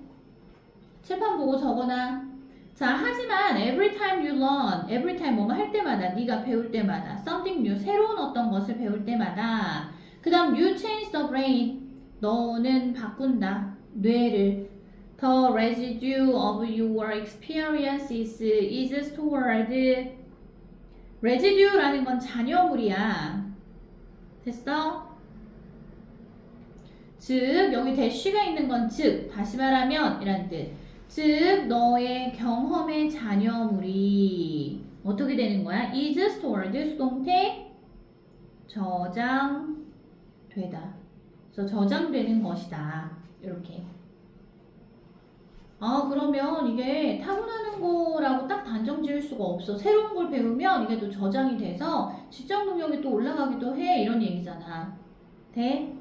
Speaker 1: 칠판 보고 적어놔. 자, 하지만 every time you learn, every time 뭐뭐 할 때마다, 네가 배울 때마다, something new, 새로운 어떤 것을 배울 때마다, 그 다음 you change the brain, 너는 바꾼다, 뇌를. The residue of your experiences is stored. residue라는 건 잔여물이야. 됐어? 즉, 여기 대쉬가 있는 건 즉, 다시 말하면 이란 뜻. 즉 너의 경험의 잔여물이 어떻게 되는 거야? is stored, 수동태 저장되다. 그래서 저장되는 것이다. 이렇게. 아, 그러면 이게 타고나는 거라고 딱 단정 지을 수가 없어. 새로운 걸 배우면 이게 또 저장이 돼서 지적 능력이 또 올라가기도 해. 이런 얘기잖아. 돼?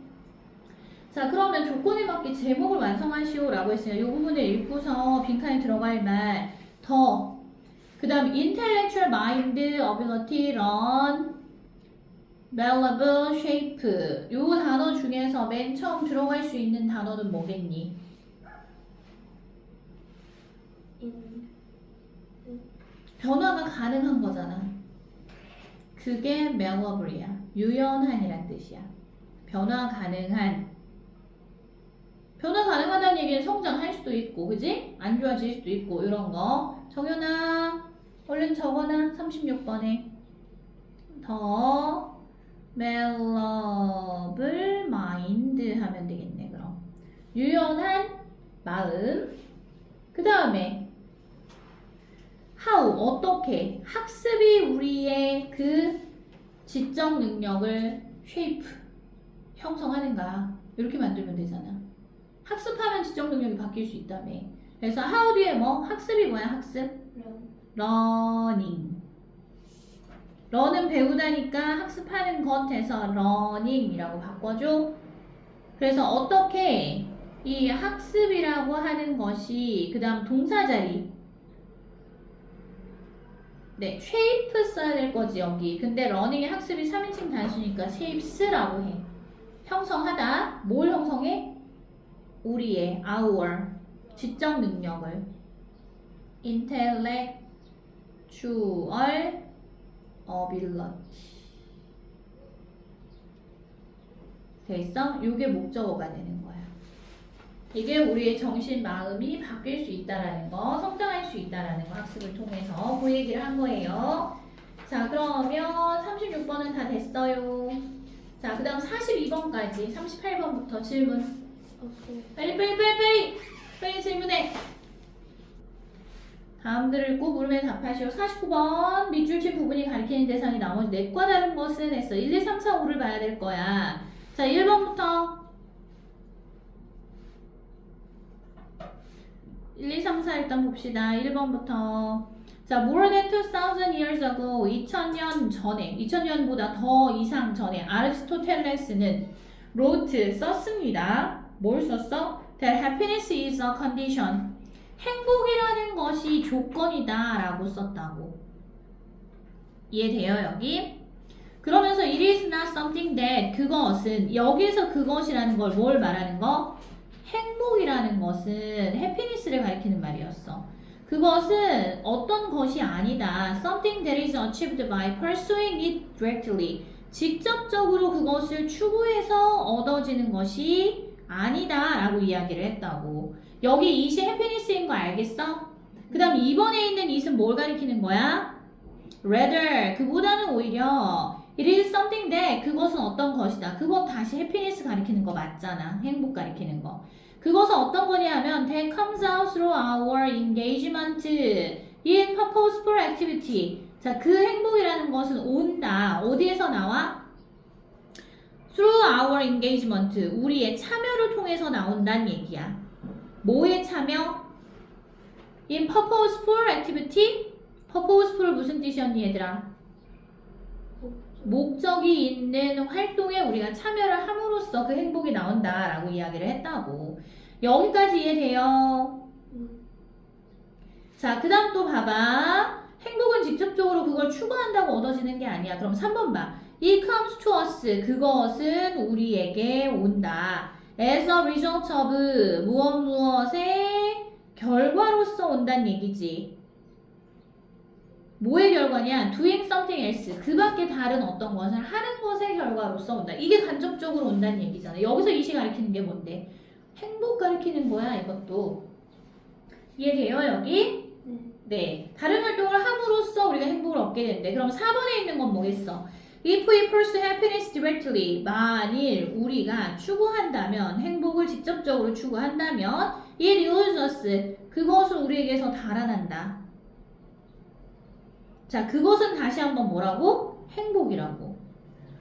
Speaker 1: 자, 그러면 조건에 맞게 제목을 완성하시오 라고 했으니까 이 부분을 읽고서 빈칸에 들어갈 말 더, 그 다음 intellectual mind, ability, learn, malleable, shape. 요 단어 중에서 맨 처음 들어갈 수 있는 단어는 뭐겠니? 변화가 가능한 거잖아. 그게 malleable이야. 유연한이란 뜻이야. 변화 가능한. 변화 가능하다는 얘기는 성장할 수도 있고, 그지? 안 좋아질 수도 있고, 이런 거. 정연아, 얼른 적어놔. 36번에. 더 malleable mind 하면 되겠네, 그럼. 유연한 마음. 그 다음에 how, 어떻게. 학습이 우리의 그 지적 능력을 shape, 형성하는가. 이렇게 만들면 되잖아. 학습하면 지적 능력이 바뀔 수 있다며. 그래서 how 뒤에 뭐? 학습이 뭐야? 학습? learning. learn은 배우다니까 학습하는 것에서 learning이라고 바꿔줘. 그래서 어떻게 이 학습이라고 하는 것이 그 다음 동사자리. 네, shape 써야 될 거지 여기. 근데 learning의 학습이 3인칭 단수니까 shapes라고 해. 형성하다. 뭘 형성해? 우리의 our 지적 능력을 intellectual ability 됐어? 이게 목적어가 되는 거야. 이게 우리의 정신 마음이 바뀔 수 있다라는 거, 성장할 수 있다라는 거 학습을 통해서 그 얘기를 한 거예요. 자, 그러면 36번은 다 됐어요. 자, 그 다음 42번까지 38번부터 질문. 빨리 질문해. 다음들을 꼭 물으면 답하시오. 49번 밑줄치 부분이 가리키는 대상이 나머지 넷과 다른 것은 했어. 1, 2, 3, 4, 5를 봐야 될 거야. 자, 1번부터 1, 2, 3, 4 일단 봅시다. 1번부터 자, more than 2000 years ago 2000년 전에 2000년보다 더 이상 전에 아리스토텔레스는 wrote 썼습니다. 뭘 썼어? That happiness is a condition. 행복이라는 것이 조건이다 라고 썼다고. 이해돼요 여기? 그러면서 it is not something that 그것은 여기서 그것이라는 걸 뭘 말하는 거? 행복이라는 것은 happiness를 가리키는 말이었어. 그것은 어떤 것이 아니다. Something that is achieved by pursuing it directly. 직접적으로 그것을 추구해서 얻어지는 것이 아니다 라고 이야기를 했다고. 여기 it이 happiness인 거 알겠어? 그 다음 2번에 있는 it은 뭘 가리키는 거야? rather, 그보다는 오히려 it is something that, 그것은 어떤 것이다. 그거 다시 happiness 가리키는 거 맞잖아. 행복 가리키는 거. 그것은 어떤 거냐 하면 that comes out through our engagement in purposeful activity. 자, 그 행복이라는 것은 온다. 어디에서 나와? through our engagement. 우리의 참여를 통해서 나온다는 얘기야. 뭐에 참여? in purposeful activity? purposeful 무슨 뜻이었니 얘들아? 목적이 있는 활동에 우리가 참여를 함으로써 그 행복이 나온다라고 이야기를 했다고. 여기까지 이해돼요? 자, 그 다음 또 봐봐. 행복은 직접적으로 그걸 추구한다고 얻어지는 게 아니야. 그럼 3번 봐. It comes to us. 그것은 우리에게 온다. As a result of 무엇의 결과로서 온다는 얘기지. 뭐의 결과냐? Doing something else. 그 밖에 다른 어떤 것을 하는 것의 결과로서 온다. 이게 간접적으로 온다는 얘기잖아. 여기서 이시 가리키는 게 뭔데? 행복 가리키는 거야, 이것도. 이해돼요, 여기? 네. 다른 활동을 함으로써 우리가 행복을 얻게 된대. 그럼 4번에 있는 건 뭐겠어? If we pursue happiness directly, 만일 우리가 추구한다면, 행복을 직접적으로 추구한다면, it illusions us. 그것은 우리에게서 달아난다. 자, 그것은 다시 한번 뭐라고? 행복이라고.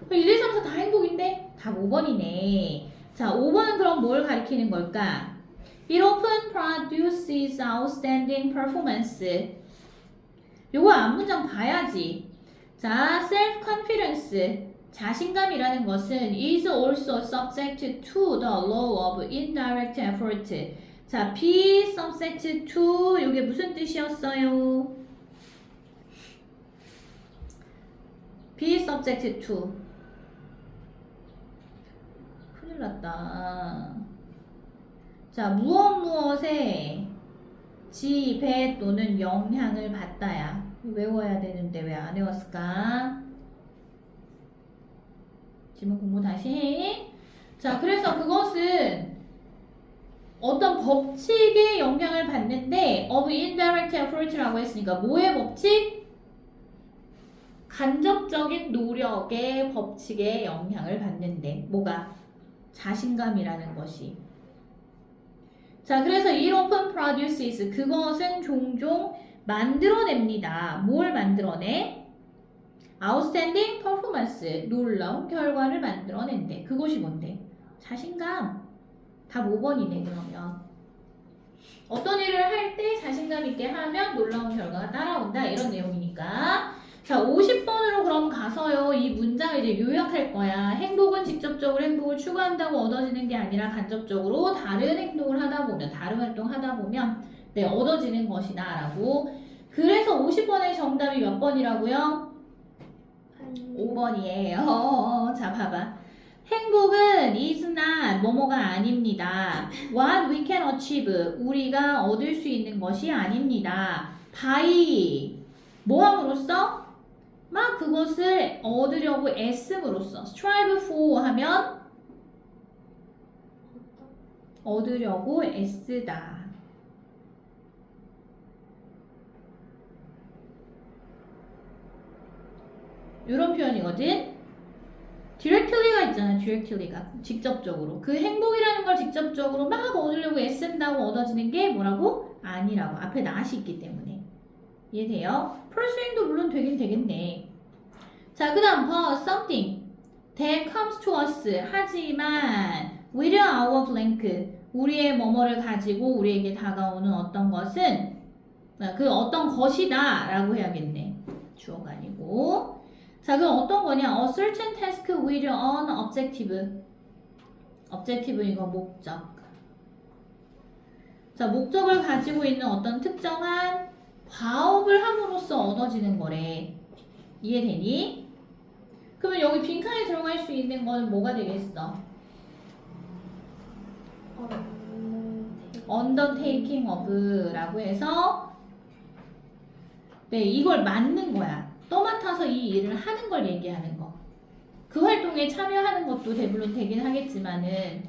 Speaker 1: 1, 2, 3, 4 다 행복인데? 답 5번이네. 자, 5번은 그럼 뭘 가리키는 걸까? It often produces outstanding performance. 요거 앞문장 봐야지. 자, self-confidence. 자신감이라는 것은 is also subject to the law of indirect effort. 자, be subject to. 요게 무슨 뜻이었어요? be subject to. 큰일 났다. 자, 무엇에 지배 또는 영향을 받다야. 외워야 되는데 왜 안 외웠을까? 지문 공부 다시 해. 자, 그래서 그것은 어떤 법칙의 영향을 받는데 of indirect effort라고 했으니까 뭐의 법칙? 간접적인 노력의 법칙에 영향을 받는데 뭐가? 자신감이라는 것이. 자, 그래서 it often produces. 그것은 종종 만들어냅니다. 뭘 만들어내? outstanding performance. 놀라운 결과를 만들어낸대. 그것이 뭔데? 자신감. 답 5번이네 그러면. 어떤 일을 할 때 자신감 있게 하면 놀라운 결과가 따라온다. 이런 내용이니까. 자, 50번으로 그럼 가서요. 이 문장을 이제 요약할 거야. 행복은 직접적으로 행복을 추구한다고 얻어지는 게 아니라 간접적으로 다른 행동을 하다 보면, 다른 활동을 하다 보면 네, 얻어지는 것이다 라고. 그래서 50번의 정답이 몇 번이라고요? 5번이에요. 자, 봐봐. 행복은 is not 뭐뭐가 아닙니다. What we can achieve 우리가 얻을 수 있는 것이 아닙니다. by 뭐함으로써? 막 그것을 얻으려고 애씀으로써 strive for 하면 얻으려고 애쓰다. 이런 표현이거든. directly가 있잖아. directly가 직접적으로 그 행복이라는 걸 직접적으로 막 얻으려고 애쓴다고 얻어지는 게 뭐라고? 아니라고. 앞에 not이 있기 때문에. 이해돼요? pursuing도 물론 되긴 되겠네. 자, 그 다음 something that comes to us 하지만 with our blank 우리의 뭐뭐를 가지고 우리에게 다가오는 어떤 것은 그 어떤 것이다 라고 해야겠네. 주어가 아니고. 자, 그럼 어떤 거냐? A certain task with an objective. objective 이거 목적. 자, 목적을 가지고 있는 어떤 특정한 과업을 함으로써 얻어지는 거래. 이해되니? 그러면 여기 빈칸에 들어갈 수 있는 거는 뭐가 되겠어? undertaking of라고 해서 네, 이걸 맡는 거야. 떠맡아서 이 일을 하는 걸 얘기하는 거. 그 활동에 참여하는 것도 대부분 되긴 하겠지만은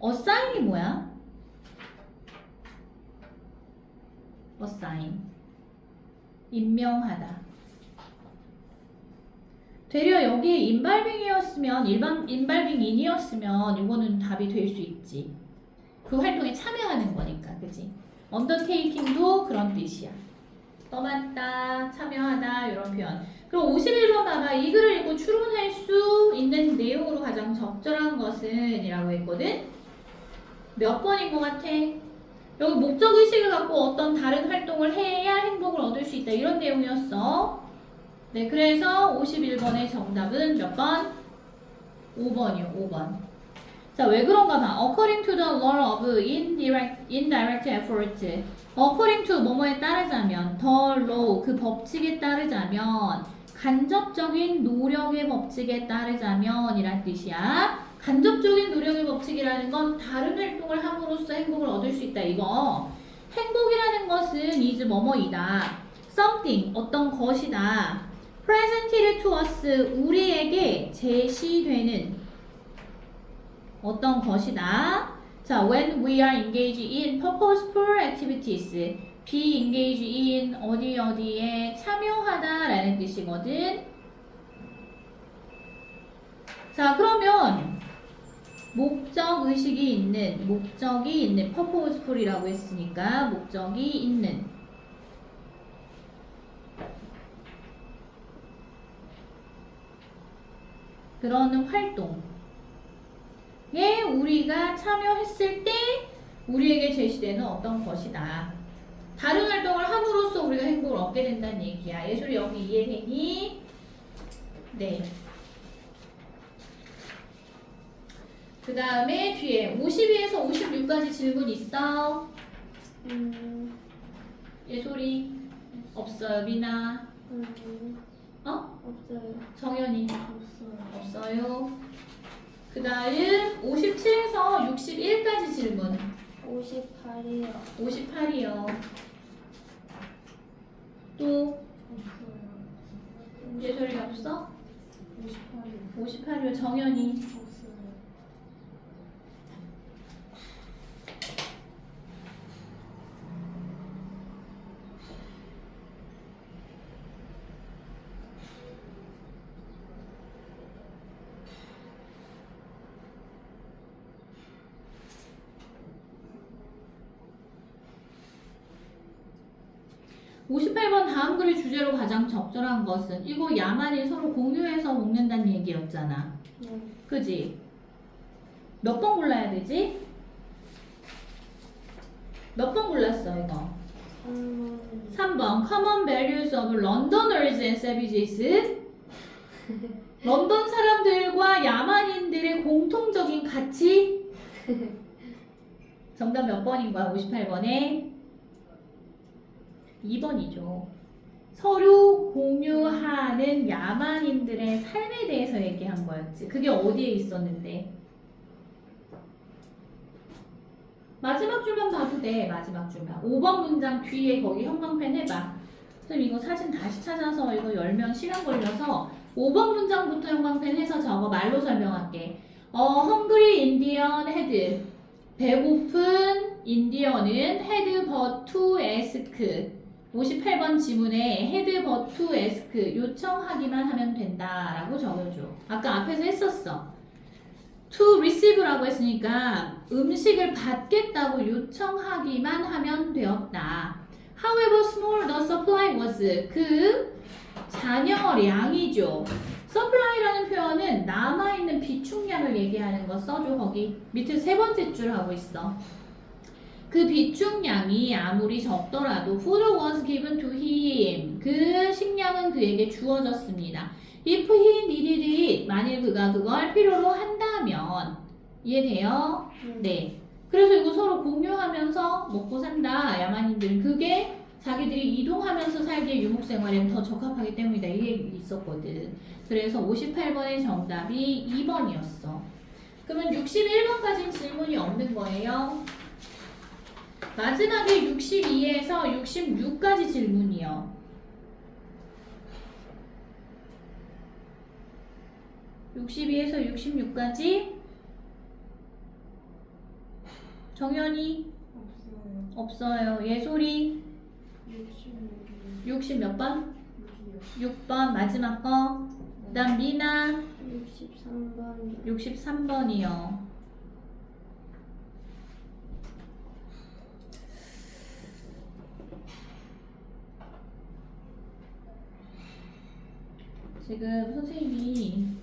Speaker 1: assign이 뭐야? assign. 임명하다. 되려 여기에 인발빙이었으면 일반 인발빙인이었으면 이거는 답이 될 수 있지. 그 활동에 참여하는 거니까, 그지? 언더테이킹도 그런 뜻이야. 떠맡다, 참여하다 이런 표현. 그럼 51번 봐봐. 이 글을 읽고 추론할 수 있는 내용으로 가장 적절한 것은 이라고 했거든. 몇 번인 것 같아? 여기 목적의식을 갖고 어떤 다른 활동을 해야 행복을 얻을 수 있다 이런 내용이었어. 네, 그래서 51번의 정답은 몇 번? 5번이요, 5번. 자, 왜 그런가 봐. According to the law of indirect effort. According to 뭐뭐에 따르자면, the law, 그 법칙에 따르자면, 간접적인 노력의 법칙에 따르자면 이란 뜻이야. 간접적인 노력의 법칙이라는 건 다른 활동을 함으로써 행복을 얻을 수 있다, 이거. 행복이라는 것은 is 뭐뭐이다. something, 어떤 것이다. presented to us, 우리에게 제시되는 어떤 것이다. 자, when we are engaged in purposeful activities, be engaged in 어디에 참여하다 라는 뜻이거든. 자, 그러면 목적이 있는 purposeful이라고 했으니까 목적이 있는 그런 활동에 우리가 참여했을 때 우리에게 제시되는 어떤 것이다. 다른 활동을 함으로써 우리가 행복을 얻게 된다는 얘기야. 예술이 여기 이해되니? 네. 그 다음에 뒤에 52에서 56까지 질문 있어? 예솔이 없어요. 미나 어?
Speaker 3: 없어요.
Speaker 1: 정연이
Speaker 3: 없어요.
Speaker 1: 없어요. 그 다음 57에서 61까지 질문
Speaker 3: 58이요.
Speaker 1: 58이요. 또
Speaker 3: 없어요.
Speaker 1: 예솔이 없어?
Speaker 3: 58이요.
Speaker 1: 58이요. 정연이
Speaker 3: 없어요.
Speaker 1: 58번 다음 글의 주제로 가장 적절한 것은 이거 야만이 서로 공유해서 먹는다는 얘기였잖아.
Speaker 3: 네.
Speaker 1: 그지? 몇 번 골라야 되지? 몇 번 골랐어 이거? 3번 Common values of Londoners and savages. 런던 사람들과 야만인들의 공통적인 가치. 정답 몇 번인 거야? 58번에 2번이죠. 서로 공유하는 야만인들의 삶에 대해서 얘기한 거였지. 그게 어디에 있었는데? 마지막 줄만 봐도 돼. 마지막 줄만. 5번 문장 뒤에 거기 형광펜 해봐. 선생님 이거 사진 다시 찾아서 이거 열면 시간 걸려서 5번 문장부터 형광펜 해서 적어. 말로 설명할게. Hungry Indian had. 배고픈 인디언은 had but to ask. 58번 지문에 had but to ask 요청하기만 하면 된다라고 적어줘. 아까 앞에서 했었어. to receive라고 했으니까 음식을 받겠다고 요청하기만 하면 되었다. However small the supply was. 그 잔여량이죠. supply라는 표현은 남아있는 비축량을 얘기하는 거 써줘. 거기 밑에 세 번째 줄 하고 있어. 그 비축량이 아무리 적더라도 food was given to him. 그 식량은 그에게 주어졌습니다. If he needed it. 만일 그가 그걸 필요로 한다면. 이해돼요? 네. 그래서 이거 서로 공유하면서 먹고 산다. 야만인들은 그게 자기들이 이동하면서 살기에 유목생활에는 더 적합하기 때문이다. 이 얘기 있었거든. 그래서 58번의 정답이 2번이었어. 그러면 61번까지는 질문이 없는 거예요. 마지막에 62에서 66까지 질문이요. 62에서 66까지 정연이
Speaker 3: 없어요.
Speaker 1: 없어요. 예솔이
Speaker 3: 66이요.
Speaker 1: 60 몇 번?
Speaker 3: 6이요.
Speaker 1: 6번 마지막 거. 그다음 미나
Speaker 3: 63번이요.
Speaker 1: 63번이요. 지금 선생님이